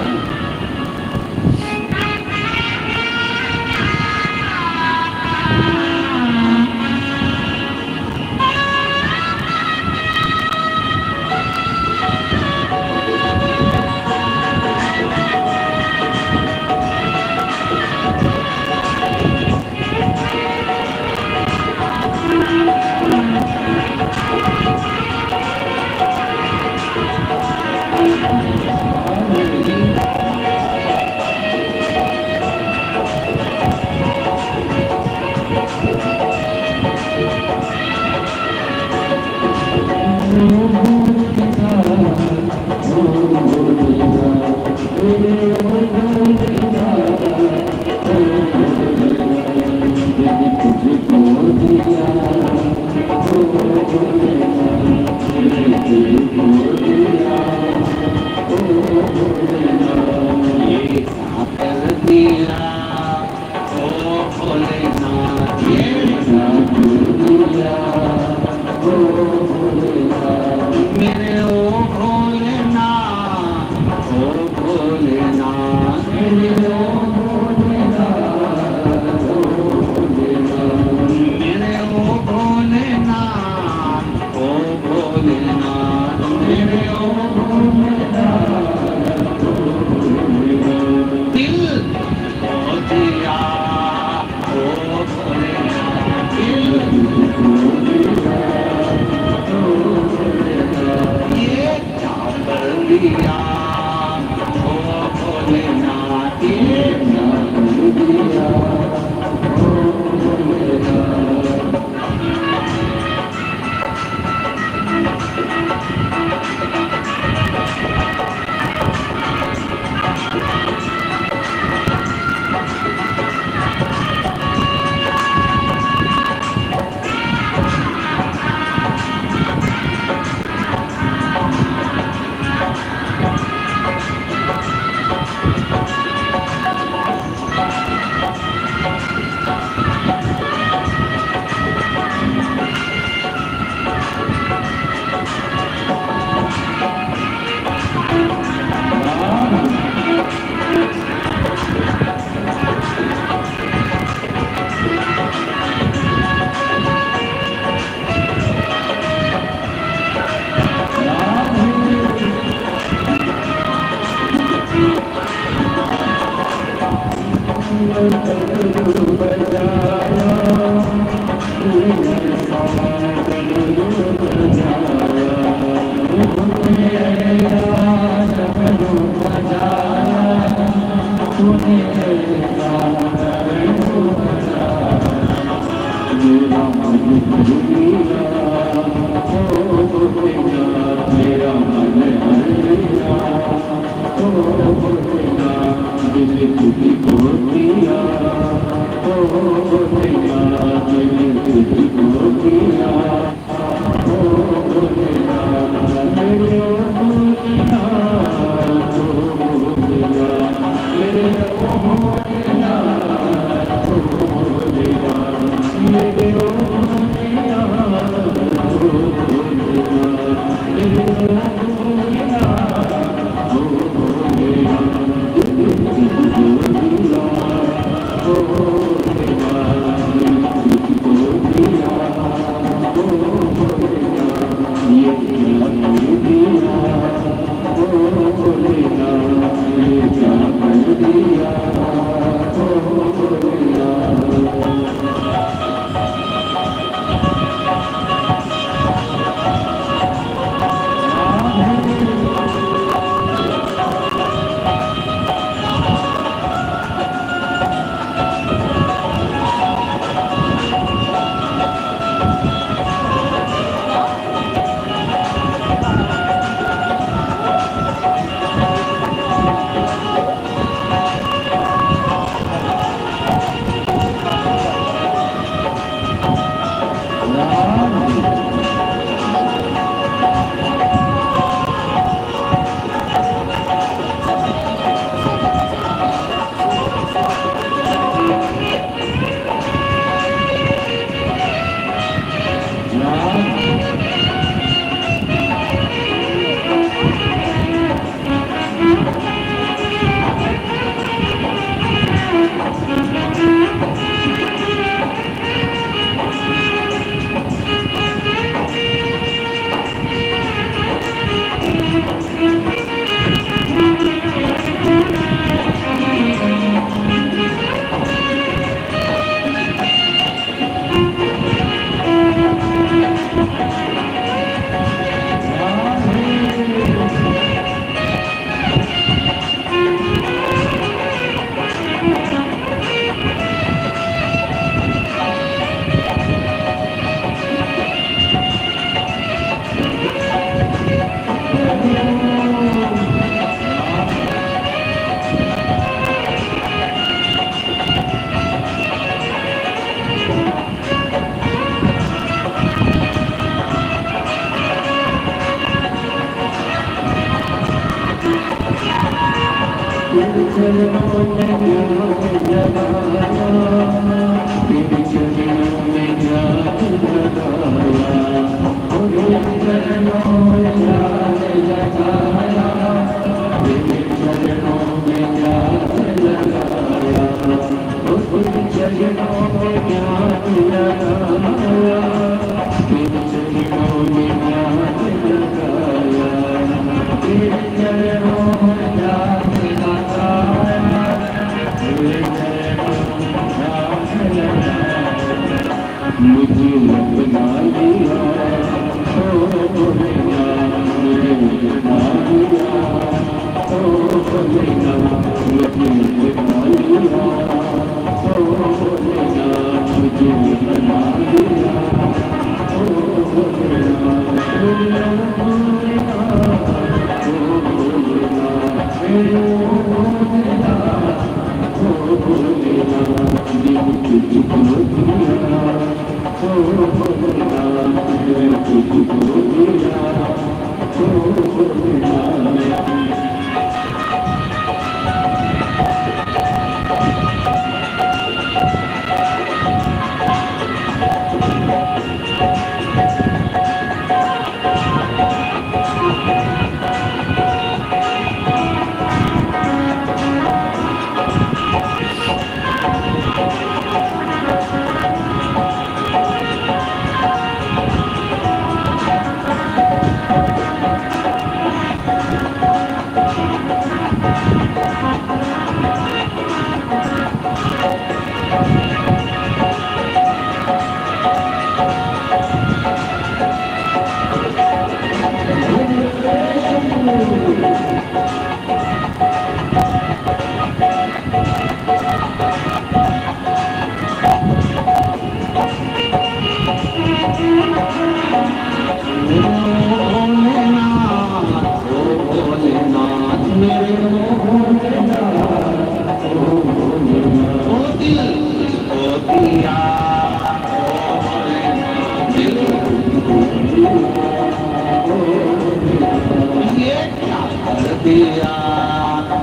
कर दिया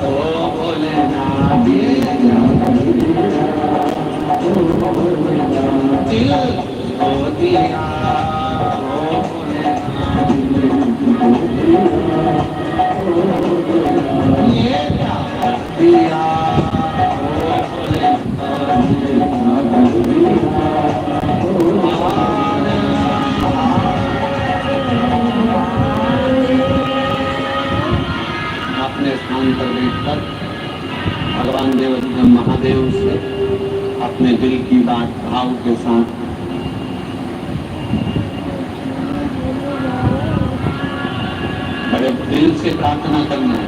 ओ भोलेनाथ दिल खो दिया ओ भोलेनाथ ये क्या कर दिया अपने स्थान पर बैठकर भगवान देव महादेव से अपने दिल की बात भाव के साथ बड़े दिल से प्रार्थना करना है।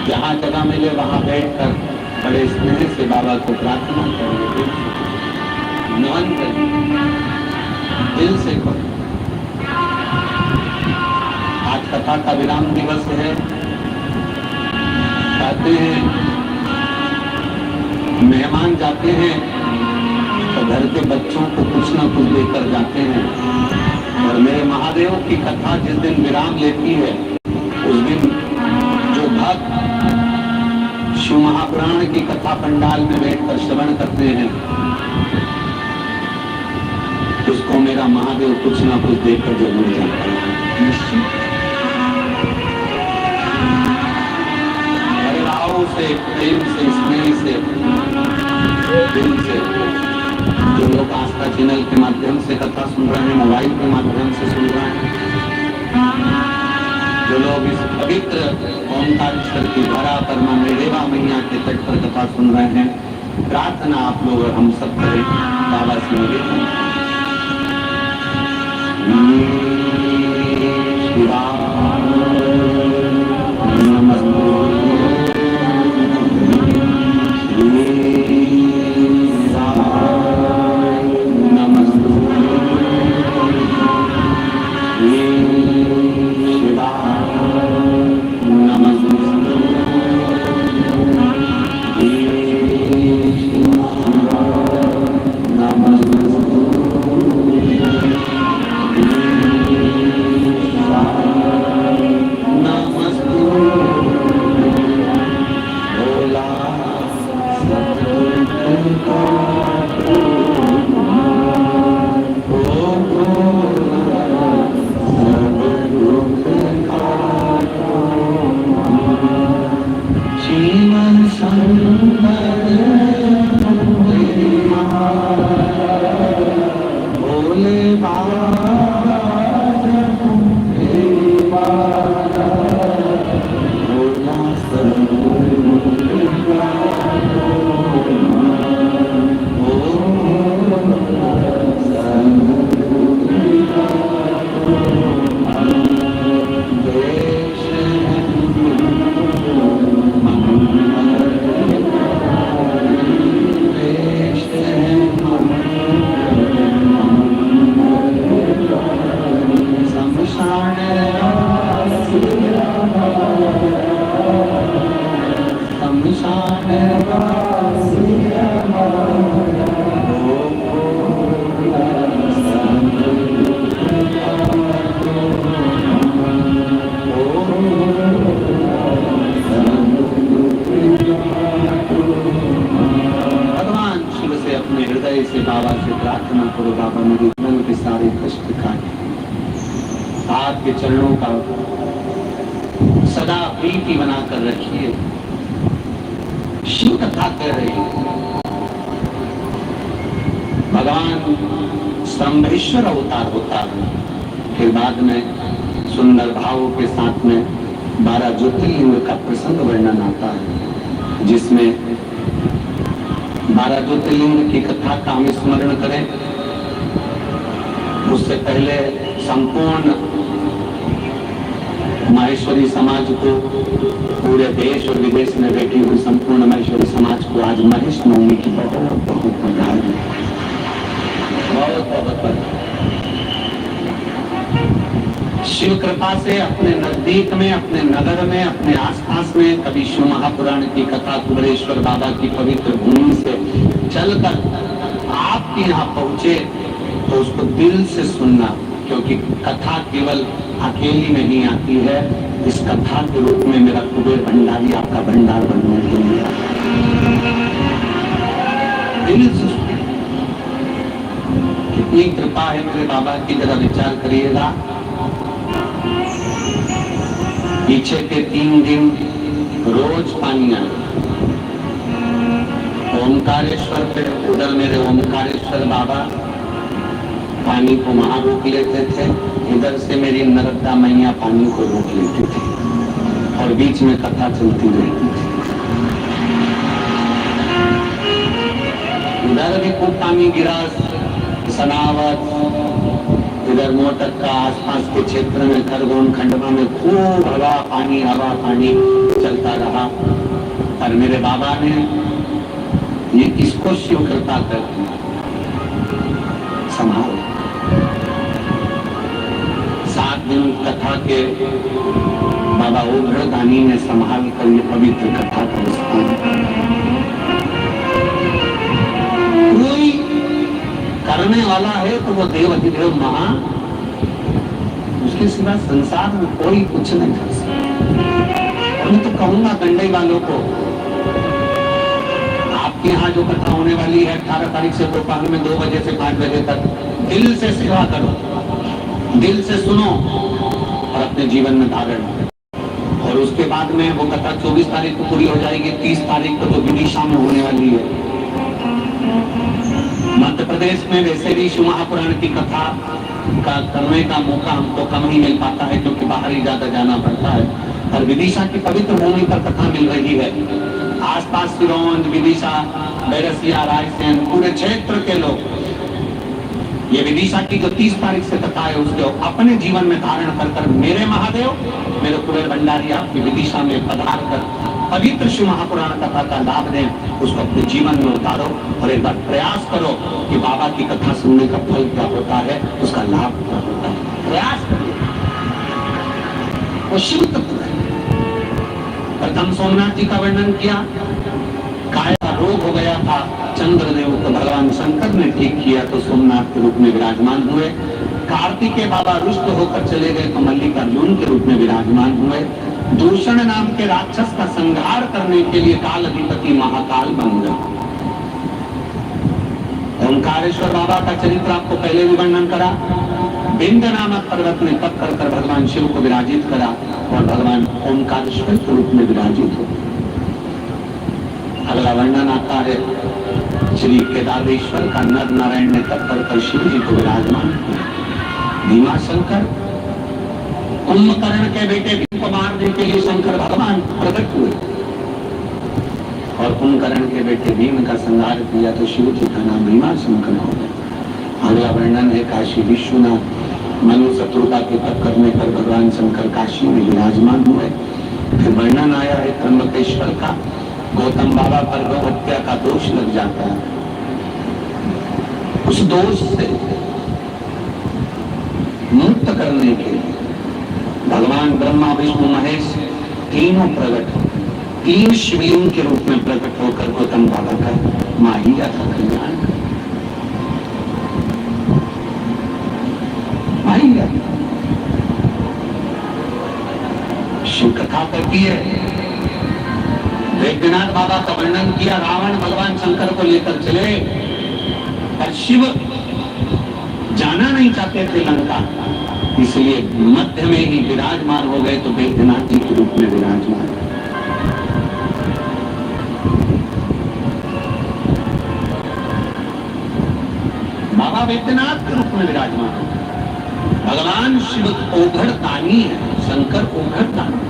जहाँ जगह मिले वहां बैठकर बड़े स्नेह से बाबा को प्रार्थना करें, दिल से नमन करें, दिल से करें। आज कथा का विराम दिवस है। कहते हैं मेहमान जाते हैं तो घर के बच्चों को कुछ न कुछ देकर जाते हैं, और मेरे महादेव की कथा जिस दिन विराम लेती है उस दिन जो भक्त शिव महापुराण की कथा पंडाल में बैठकर श्रवण करते हैं उसको मेरा महादेव कुछ ना कुछ देकर जरूर जाता है। निश्चित से प्रेम से स्नेह से दिल से जो लोग आस्था चैनल के माध्यम से कथा सुन रहे हैं, मोबाइल के माध्यम से सुन रहे हैं, जो लोग इस पवित्र ओंकारेश्वर की धरा पर मां मेरेवा मैया के तट पर कथा सुन रहे हैं, प्रार्थना आप लोग और हम सब करें बाबा से निवेदन। आपके चरणों का सदा प्रीति बनाकर रखिए। शिव कथा कह रही है, भगवान स्तंभेश्वर अवतार होता है, फिर बाद में सुंदर भावों के साथ में 12 ज्योतिर्लिंग का प्रसंग वर्णन आता है, जिसमें 12 ज्योतिर्लिंग की कथा का हम स्मरण करें। उससे पहले संपूर्ण माहेश्वरी समाज को, पूरे देश और विदेश में बैठी हुई संपूर्ण माहेश्वरी समाज को आज महेश नवमी की बहुत बहुत बधाई, बहुत बहुत बधाई। शिव कृपा से अपने नजदीक में, अपने नगर में, अपने आसपास में कभी शिव महापुराण की कथा कुबेरेश्वर बाबा की पवित्र भूमि से चलकर आपके यहाँ पहुंचे तो उसको दिल से सुनना, क्योंकि कथा केवल अकेली नहीं आती है, इस कथा के रूप में मेरा कुबेर भंडारी आपका भंडार बनने के लिए कितनी कृपा है मेरे बाबा की, जरा विचार करिएगा। पीछे के 3 दिन रोज पानी आए, ओमकारेश्वर पे उधर मेरे ओमकारेश्वर बाबा पानी को वहां रोक लेते थे, इधर से मेरी नर्मदा मैया पानी को रोक लेती थी और बीच में कथा चलती रहती थी। उधर भी खूब पानी गिरा, सनावत, इधर मोटक्का आसपास के क्षेत्र में खरगोन खंडवा में खूब हवा पानी चलता रहा। पर मेरे बाबा ने ये किसको शिव कृपा कर संभाल। 7 दिन कथा के बाबा ओघड़ दानी ने संभाल कर ये पवित्र कथा का स्थान। कोई करने वाला है तो वो देव अधिदेव महा, उसके सिवा संसार में कोई कुछ नहीं कर सकता। मैं तो कहूंगा गंडई वालों को, आपके यहाँ जो कथा होने वाली है 18 तारीख से दोपहर में 2 बजे से 5 बजे तक, दिल से सेवा करो, दिल से सुनो और अपने जीवन में धारण करो। और उसके बाद में वो कथा 24 तारीख को पूरी हो जाएगी। 30 तारीख को जो विदिशा में होने वाली है, मध्य प्रदेश में वैसे भी शिव महापुराण की कथा का करने का मौका हमको कम ही मिल पाता है, क्योंकि बाहर ही ज्यादा जाना पड़ता है। और विदिशा की पवित्र भूमि पर कथा मिल रही है। आसपास सिरोंज, विदिशा, बैरसिया, रायसेन, पूरे क्षेत्र के लोग ये विदिशा की जो 30 तारीख से कथा है उसको अपने जीवन में धारण कर मेरे महादेव, मेरे कुबेर भंडारी आपकी विदिशा में पधार कर पवित्र शिव महापुराण कथा का लाभ दें, उसको अपने जीवन में उतारो और एक बार प्रयास करो कि बाबा की कथा सुनने का फल क्या होता है, उसका लाभ क्या होता है। प्रयास करिए, वो शिव तत्व है। प्रथम सोमनाथ जी का वर्णन किया, काय का रोग हो गया था, चंद्रदेव को भगवान शंकर ने ठीक किया तो सोमनाथ के रूप में विराजमान हुए। कार्तिकेय बाबा रुष्ट होकर चले गए तो मल्लिकार्जुन के रूप में विराजमान हुए। दूषण नाम के राक्षस का संहार करने के लिए काल अधिपति महाकाल बन गए। ओंकारेश्वर बाबा का चरित्र आपको पहले भी वर्णन करा। बिंद नामक पर्वत में तप कर भगवान शिव को विराजित करा और भगवान ओंकारेश्वर के रूप में विराजित हो। अगला वर्णन आता है श्री केदारेश्वर का, नर नारायण ने तप कर शिव जी को विराजमान किया। भीमा शंकर, कुंभकर्ण के बेटे भीम को मारने के लिए शंकर भगवान प्रकट हुए और कुंभकर्ण के बेटे भीम का संहार किया तो शिव जी का नाम भीमा शंकर हो गया। अगला वर्णन है काशी विश्वनाथ, मनु शत्रुता के तप करने पर भगवान शंकर काशी में विराजमान हुए। फिर वर्णन आया है त्र्यंबकेश्वर का, गौतम बाबा पर गौ हत्या का दोष लग जाता है। उस दोष से मुक्त करने के लिए भगवान ब्रह्मा विष्णु महेश तीनों प्रकट हो, 3 शिवलिंग के रूप में प्रकट होकर गौतम बाबा का माहिया का कल्याण कर। माहिया शिव कथा करती है। वैद्यनाथ बाबा का वर्णन किया, रावण भगवान शंकर को लेकर चले और शिव जाना नहीं चाहते थे लंका, इसलिए मध्य में ही विराजमान हो गए तो वैद्यनाथ जी के रूप में विराजमान। बाबा वैद्यनाथ के रूप में विराजमान हो। भगवान शिव ओघड़ दानी है, शंकर ओघड़ दानी,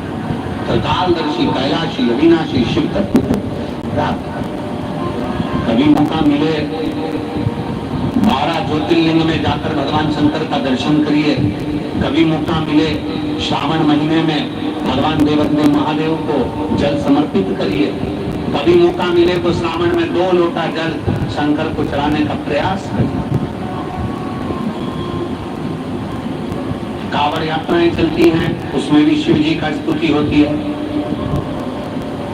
त्रिकालदर्शी, कैलाशी, अविनाशी शिव तत्व प्राप्त। कभी मौका मिले 12 ज्योतिर्लिंग में जाकर भगवान शंकर का दर्शन करिए। कभी मौका मिले श्रावण महीने में भगवान देवदेव महादेव को जल समर्पित करिए। कभी मौका मिले तो श्रावण में 2 लोटा जल शंकर को चढ़ाने का प्रयास करिए। कांवड़ यात्राएं चलती हैं, उसमें भी शिव जी का स्तुति होती है।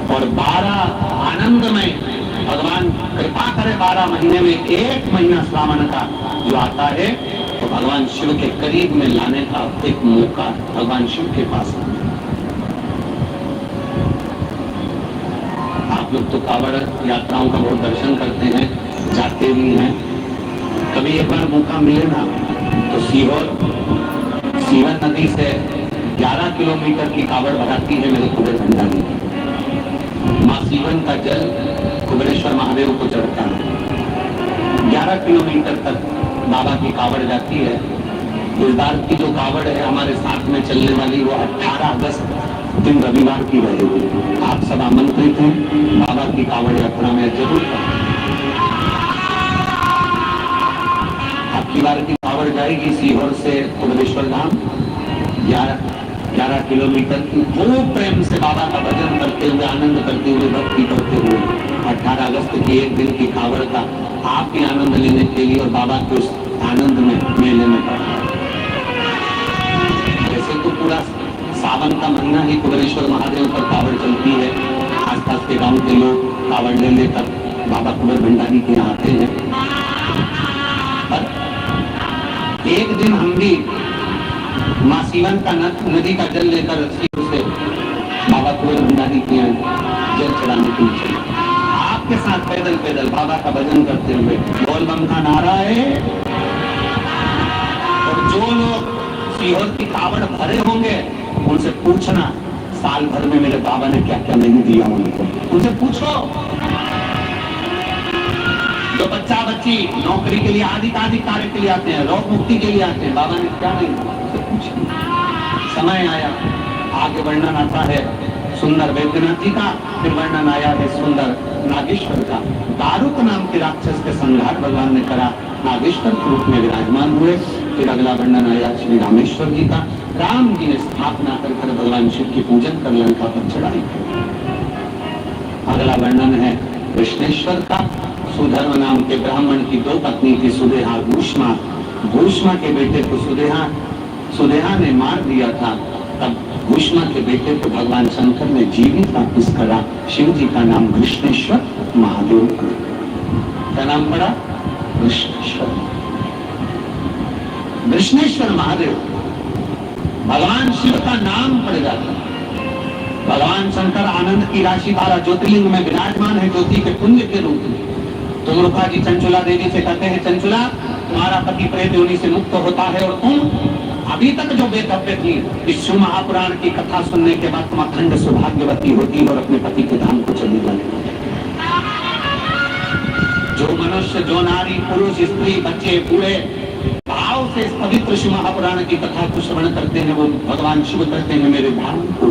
और 12 आनंद में भगवान कृपा करे 12 महीने में 1 महीना श्रावण का जो आता है तो भगवान शिव के करीब में लाने का एक मौका भगवान शिव के पास है। आप लोग तो कावड़ यात्राओं का बहुत दर्शन करते हैं, जाते भी हैं। कभी एक बार मौका मिले ना तो सीवन नदी से 11 किलोमीटर की कावड़ भराती है मेरे कुबेर भंडारी। माँ सीवन का जल कुबेरेश्वर महादेव को चढ़ता है। 11 किलोमीटर तक बाबा की कावड़ जाती है। इस बार की जो कावड़ है हमारे साथ में चलने वाली वो 18 अगस्त दिन रविवार की रहेगी। आप सब आमंत्रित हैं बाबा की कावड़ यात्रा में जरूर करें। आपकी बार की कावड़ जाएगी सीहोर से कुबेरेश्वर धाम 11 किलोमीटर की। वो प्रेम से बाबा का भजन करते हुए, आनंद करते हुए, भक्ति करते हुए 18 अगस्त की एक दिन की कावड़ का आप भी आनंद लेने के लिए और बाबा के उस आनंद में मेले में पड़ा। वैसे तो पूरा सावन का महीना ही कुबेरेश्वर महादेव पर कावड़ चलती है। आसपास के गांव के लोग कावड़ ले लेकर बाबा कुबेर भंडारी के यहाँ आते हैं। पर एक दिन हम भी माँ सीवन का नदी का जल लेकर से बाबा कुबेर भंडारी के यहाँ जल चढ़ाने के लिए चले। आपके साथ पैदल पैदल बाबा का भजन करते हुए बोल बम का नारा है। और जो लोग सीहोर की कावड़ भरे होंगे उनसे पूछना साल भर में मेरे बाबा ने क्या क्या नहीं दिया उनको, उनसे पूछो। जो बच्चा बच्ची नौकरी के लिए आदि कार्य के लिए आते हैं, रोग मुक्ति के लिए आते हैं, बाबा ने क्या नहीं दिया उनसे पूछिए। समय आया, आगे वर्णन आता है सुंदर वैद्यनाथ जी का, फिर वर्णन आया है सुंदर नागेश्वर का। दारुक नाम के राक्षस के संहार भगवान ने करा, नागेश्वर के रूप में विराजमान हुए। फिर अगला वर्णन आया श्री रामेश्वर जी का। राम जी ने स्थापना कर भगवान शिव की पूजन कर लंका पर चढ़ाई। अगला वर्णन है कृष्णेश्वर का। सुधर्म नाम के ब्राह्मण की 2 पत्नी थी, सुदेहा भूष्मा। भूष्मा के बेटे को सुदेहा ने मार दिया था। तब भूष्मा के बेटे को भगवान शंकर ने जीवित वापिस करा। शिव जी का नाम कृष्णेश्वर महादेव। क्या नाम पड़ा? कृष्णेश्वर। कृष्णेश्वर महादेव भगवान शिव का नाम पड़ जाता। भगवान शंकर आनंद की राशि द्वारा ज्योतिर्लिंग में विराजमान है, ज्योति के पुंज के रूप में। तो रूपा जी चंचुला देवी से कहते हैं, चंचुला तुम्हारा पति प्रेत योनि से मुक्त होता है और तुम अभी तक जो बेतव्य थी, इस शिव महापुराण की कथा सुनने के बाद तुम अखंड सौभाग्यवती होती और अपने पति के धाम को चली जाती। जो मनुष्य, जो नारी, पुरुष, स्त्री, बच्चे, बूढ़े भाव से इस पवित्र शिव महापुराण की कथा को श्रवण करते हैं, वो भगवान शिव कहते हैं मेरे धाम को।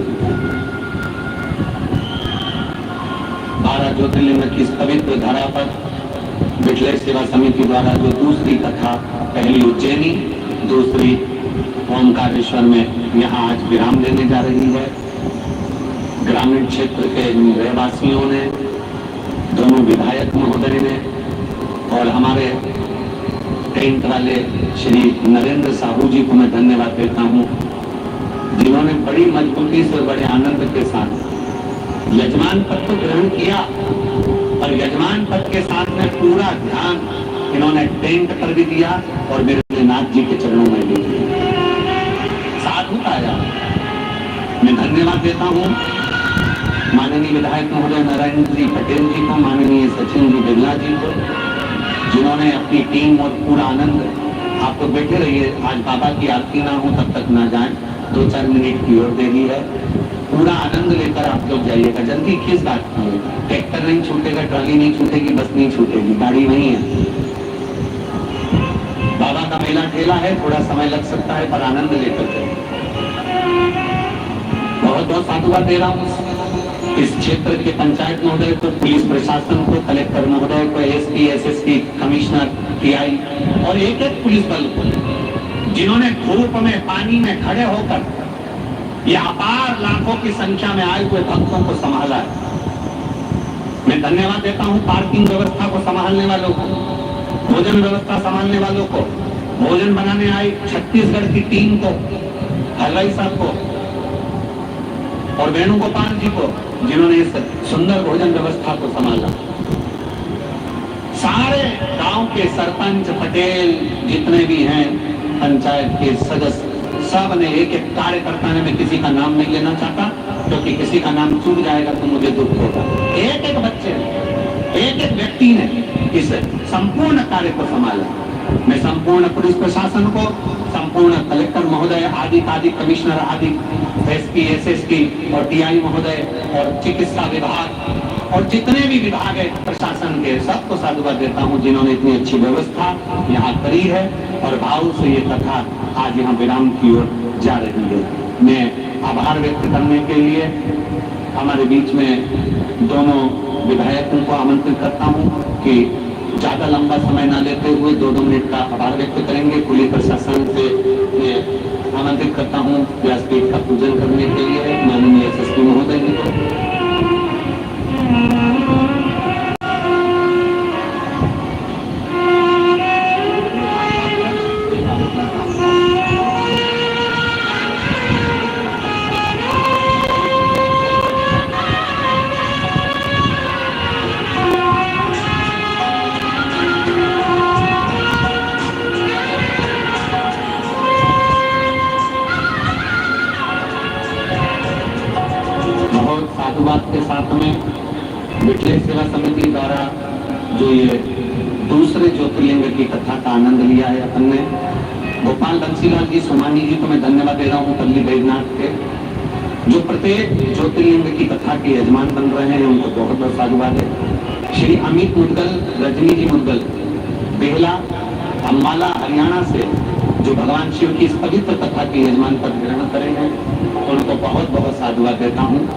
12 ज्योतिर्लिंग की इस पवित्र धरा पर बिठले सेवा समिति द्वारा जो दूसरी कथा, पहली उज्जैनी, दूसरी ओंकारेश्वर में यहाँ आज विराम लेने जा रही है। ग्रामीण क्षेत्र के रहवासियों ने, दोनों विधायक महोदय ने और हमारे टेंट वाले श्री नरेंद्र साहू जी को मैं धन्यवाद देता हूँ, जिन्होंने बड़ी मजबूती से बड़े आनंद के साथ यजमान पद को ग्रहण किया और यजमान पद के साथ में पूरा ध्यान इन्होंने टेंट पर भी दिया और मेरे नाथ जी के चरणों में भी दिया। साधु आया, मैं धन्यवाद देता हूँ माननीय विधायक महोदय नारायण जी पटेल जी को, माननीय सचिन जी बिरला जी को, जिन्होंने अपनी टीम और पूरा आनंद। आप तो बैठे रहिए, आज बाबा की आरती ना हो तब तक ना जाएं, 2-4 मिनट की और देरी है। पूरा आनंद लेकर आप लोग जाइएगा। जल्दी किस बात की है? ट्रैक्टर नहीं छूटेगा, ट्रॉली नहीं छूटेगी, बस नहीं छूटेगी, गाड़ी नहीं है। बाबा का मेला ठेला है, थोड़ा समय लग सकता है पर आनंद लेकर जाइए। बहुत बहुत साधुवाद दे रहा हूँ इस क्षेत्र के पंचायत महोदय को, पुलिस प्रशासन को, कलेक्टर महोदय को, एसपी, एसएसपी, कमिश्नर, टीआई और एक पुलिस बल को, जिन्होंने धूप में, पानी में खड़े होकर ये अपार लाखों की संख्या में आए हुए भक्तों को संभाला है। मैं धन्यवाद देता हूँ पार्किंग व्यवस्था को संभालने वालों को, भोजन व्यवस्था संभालने वालों को, भोजन बनाने आई छत्तीसगढ़ की टीम को, हलवाई साहब को और वेणुगोपाल जी को, जिन्होंने इस सुंदर भोजन व्यवस्था को संभाला। सारे गांव के सरपंच, पटेल जितने भी हैं, पंचायत के सदस्य सब ने, एक एक कार्यकर्ता ने, मैं किसी का नाम नहीं लेना चाहता क्योंकि किसी का नाम चूक जाएगा तो मुझे दुख होगा। एक एक बच्चे ने, एक एक व्यक्ति ने इस संपूर्ण कार्य को संभाला। मैं संपूर्ण पुलिस प्रशासन को, संपूर्ण कलेक्टर महोदय आदि कमिश्नर आदि, एसपी एसएसपी और टीआई महोदय और चिकित्सा विभाग और जितने भी विभाग है प्रशासन के, सबको साधुवाद देता हूँ जिन्होंने इतनी अच्छी व्यवस्था यहाँ करी है और भाव से ये कथा आज यहाँ विराम की ओर जा रही है। मैं आभार व्यक्त करने के लिए हमारे बीच में दोनों विधायकों को आमंत्रित करता हूँ कि ज्यादा लंबा समय न लेते हुए 2-2 मिनट का आभार व्यक्त करेंगे। पुलिस प्रशासन से मैं आमंत्रित करता हूँ व्यासपीठ का पूजन करने के लिए माननीय एसएसपी महोदय जी को। साधुवाद के साथ में विठले सेवा समिति द्वारा जो ये दूसरे ज्योतिर्लिंग की कथा का आनंद लिया है अपन ने, गोपाल बंसीलाल जी सोमानी जी को मैं धन्यवाद दे रहा हूँ, पल्ली बैजनाथ के, जो प्रत्येक ज्योतिर्लिंग की कथा के यजमान बन रहे हैं, उनको बहुत बहुत साधुवाद है। श्री अमित मुदगल, रजनी जी मुदगल, बेहला अम्बाला हरियाणा से, जो भगवान शिव की इस पवित्र कथा के यजमान पद ग्रहण करे हैं, उनको बहुत बहुत साधुवाद देता हूँ।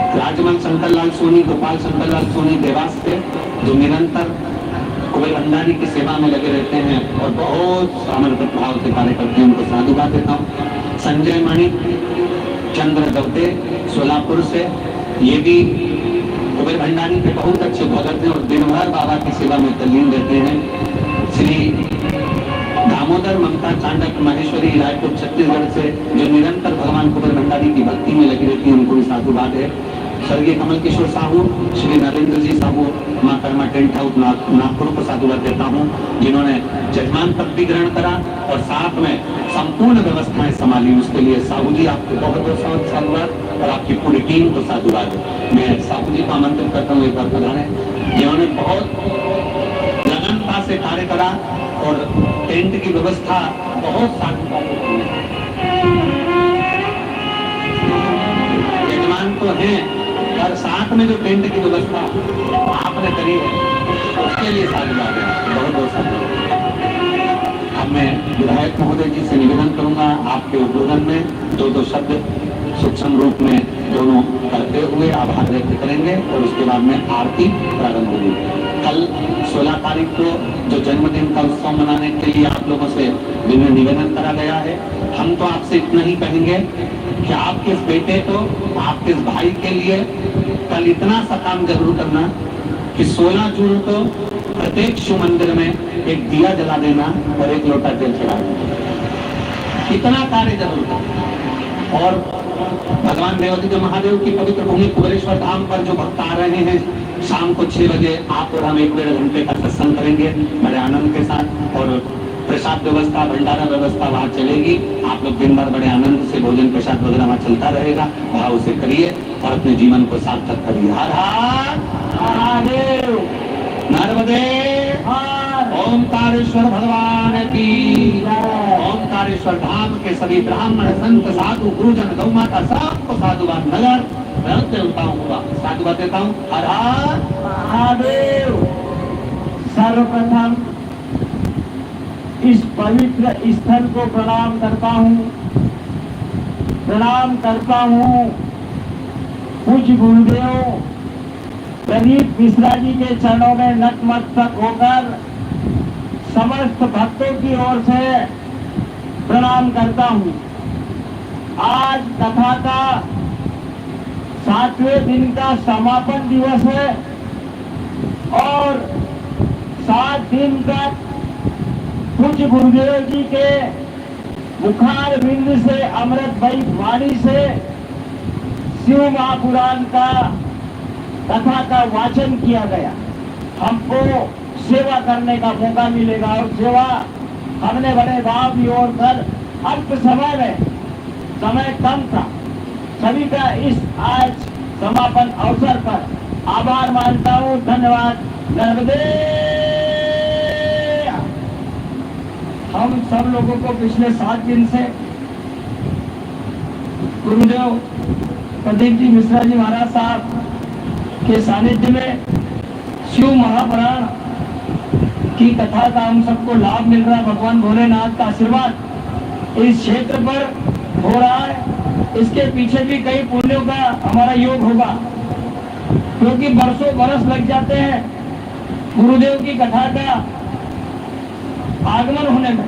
राजमन शंकरलाल सोनी, गोपाल शंकरलाल सोनी देवास से, जो निरंतर कुबेर भंडारी की सेवा में लगे रहते हैं और बहुत समर्पित भाव से कार्य करते हैं, उनको साधुवाद देता हूँ। संजय मणि चंद्र गवदे सोलापुर से, ये भी कुबेर भंडारी के बहुत अच्छे भगत हैं और दिन भर बाबा की सेवा में तल्लीन रहते हैं। श्री दामोदर ममता चांडक महेश्वरी रायपुर छत्तीसगढ़ से, जो निरंतर भगवान कुबेर भंडारी की भक्ति में लगी रहती है, उनको भी साधुवाद है। स्वर्गीय कमल किशोर साहू, श्री नरेंद्र जी साहू, माँ कर्मा टेंट हाउस नागपुर को साधुवाद देता हूँ, जिन्होंने जजमान पद भी ग्रहण करा और साथ में संपूर्ण व्यवस्थाएं संभाली। उसके लिए साहू जी आपको बहुत बहुत साधुवाद और आपकी पूरी टीम को साधुवाद है। मैं साहू जी को आमंत्रित करता हूँ एक बार पधारें, जिन्होंने बहुत लगनता से कार्य करा और टेंट की व्यवस्था बहुत यजमान तो है और साथ में जो टेंट की व्यवस्था आपने करी है उसके लिए साधुवाद है, बहुत बहुत साधुवाद। अब मैं विधायक महोदय जी से निवेदन करूंगा आपके उद्बोधन में 2-2 शब्द सूक्ष्म रूप में दोनों करते हुए आभार व्यक्त करेंगे और उसके बाद में आरती प्रारंभ होगी। कल 16 तारीख को जो जन्मदिन का उत्सव मनाने के लिए आप लोगों से निवेदन करा गया है, हम तो आपसे इतना ही कहेंगे कि आपके इस बेटे को, आपके इस भाई के लिए कल इतना सा काम जरूर करना कि 16 जून को प्रत्येक शिव मंदिर में एक दिया जला देना और एक लोटा जल चढ़ा देना। इतना कार्य जरूर करना। और भगवान देवादिदेव महादेव की पवित्र भूमि कुबेरेश्वर धाम पर जो भक्त आ रहे हैं, शाम को 6 बजे आप और हम 1-1.5 घंटे का सत्संग करेंगे बड़े आनंद के साथ और प्रसाद व्यवस्था, भंडारा व्यवस्था वहाँ चलेगी। आप लोग दिन भर बड़े आनंद से भोजन प्रसाद वगैरह वहाँ चलता रहेगा, भाव से करिए और अपने जीवन को सार्थक करिए। हर हर महादेव, नर्मदे ओमकारेश्वर भगवान की, ओमकारेश्वर धाम के सभी ब्राह्मण संत साधु गुरुजन गौ माता सबको साधुवाद नगर देवताओं को साधुवाद देता हूँ। हर हर महादेव। सर्वप्रथम इस पवित्र स्थल को प्रणाम करता हूँ पूज्य गुरुदेव प्रदीप मिश्रा जी के चरणों में नतमस्तक होकर समस्त भक्तों की ओर से प्रणाम करता हूँ। आज कथा का 7वें दिन का समापन दिवस है और 7 दिन तक पूज्य गुरुदेव जी के मुखार बिंद से अमृतमयी वाणी से शिव महापुराण का कथा का वाचन किया गया। हमको सेवा करने का मौका मिलेगा और सेवा हमने बड़े भाव विभोर कर अल्प समय में, समय कम था, सभी का इस आज समापन अवसर पर आभार मानता हूँ। धन्यवाद। नर्मदे। हम सब लोगों को पिछले 7 दिन से गुरुदेव प्रदीप जी मिश्रा जी महाराज साहब के सानिध्य में शिव महापुराण की कथा का हम सबको लाभ मिल रहा है। भगवान भोलेनाथ का आशीर्वाद इस क्षेत्र पर हो रहा है। इसके पीछे भी कई पुण्यों का हमारा योग होगा, क्योंकि बरसों बरस लग जाते हैं गुरुदेव की कथा का आगमन होने में।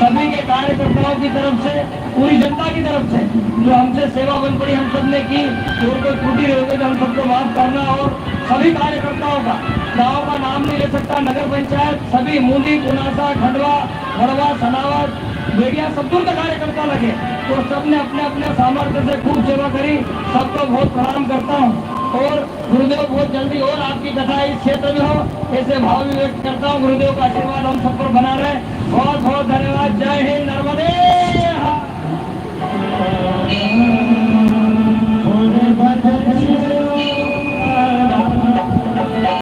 सभी के कार्यकर्ताओं की तरफ से, पूरी जनता की तरफ से जो हमसे सेवा बन पड़ी हम सब ने की, जो कोई त्रुटि रही होगी तो हम सबको माफ करना। और सभी कार्यकर्ताओं का, गाँव का नाम नहीं ले सकता, नगर पंचायत सभी, मूंदी, पुनासा, खंडवा, बड़वा, सनावत, बेड़िया, सब दूर का कार्यकर्ता लगे, तो सबने अपने अपने सामर्थ्य से खूब सेवा करी। सबको बहुत प्रणाम करता हूँ। और गुरुदेव बहुत जल्दी और आपकी कथा इस क्षेत्र में हो, ऐसे भाव भी व्यक्त करता हूँ। गुरुदेव का आशीर्वाद हम सब पर बना रहे। बहुत बहुत धन्यवाद। जय हिंद। नर्मदे।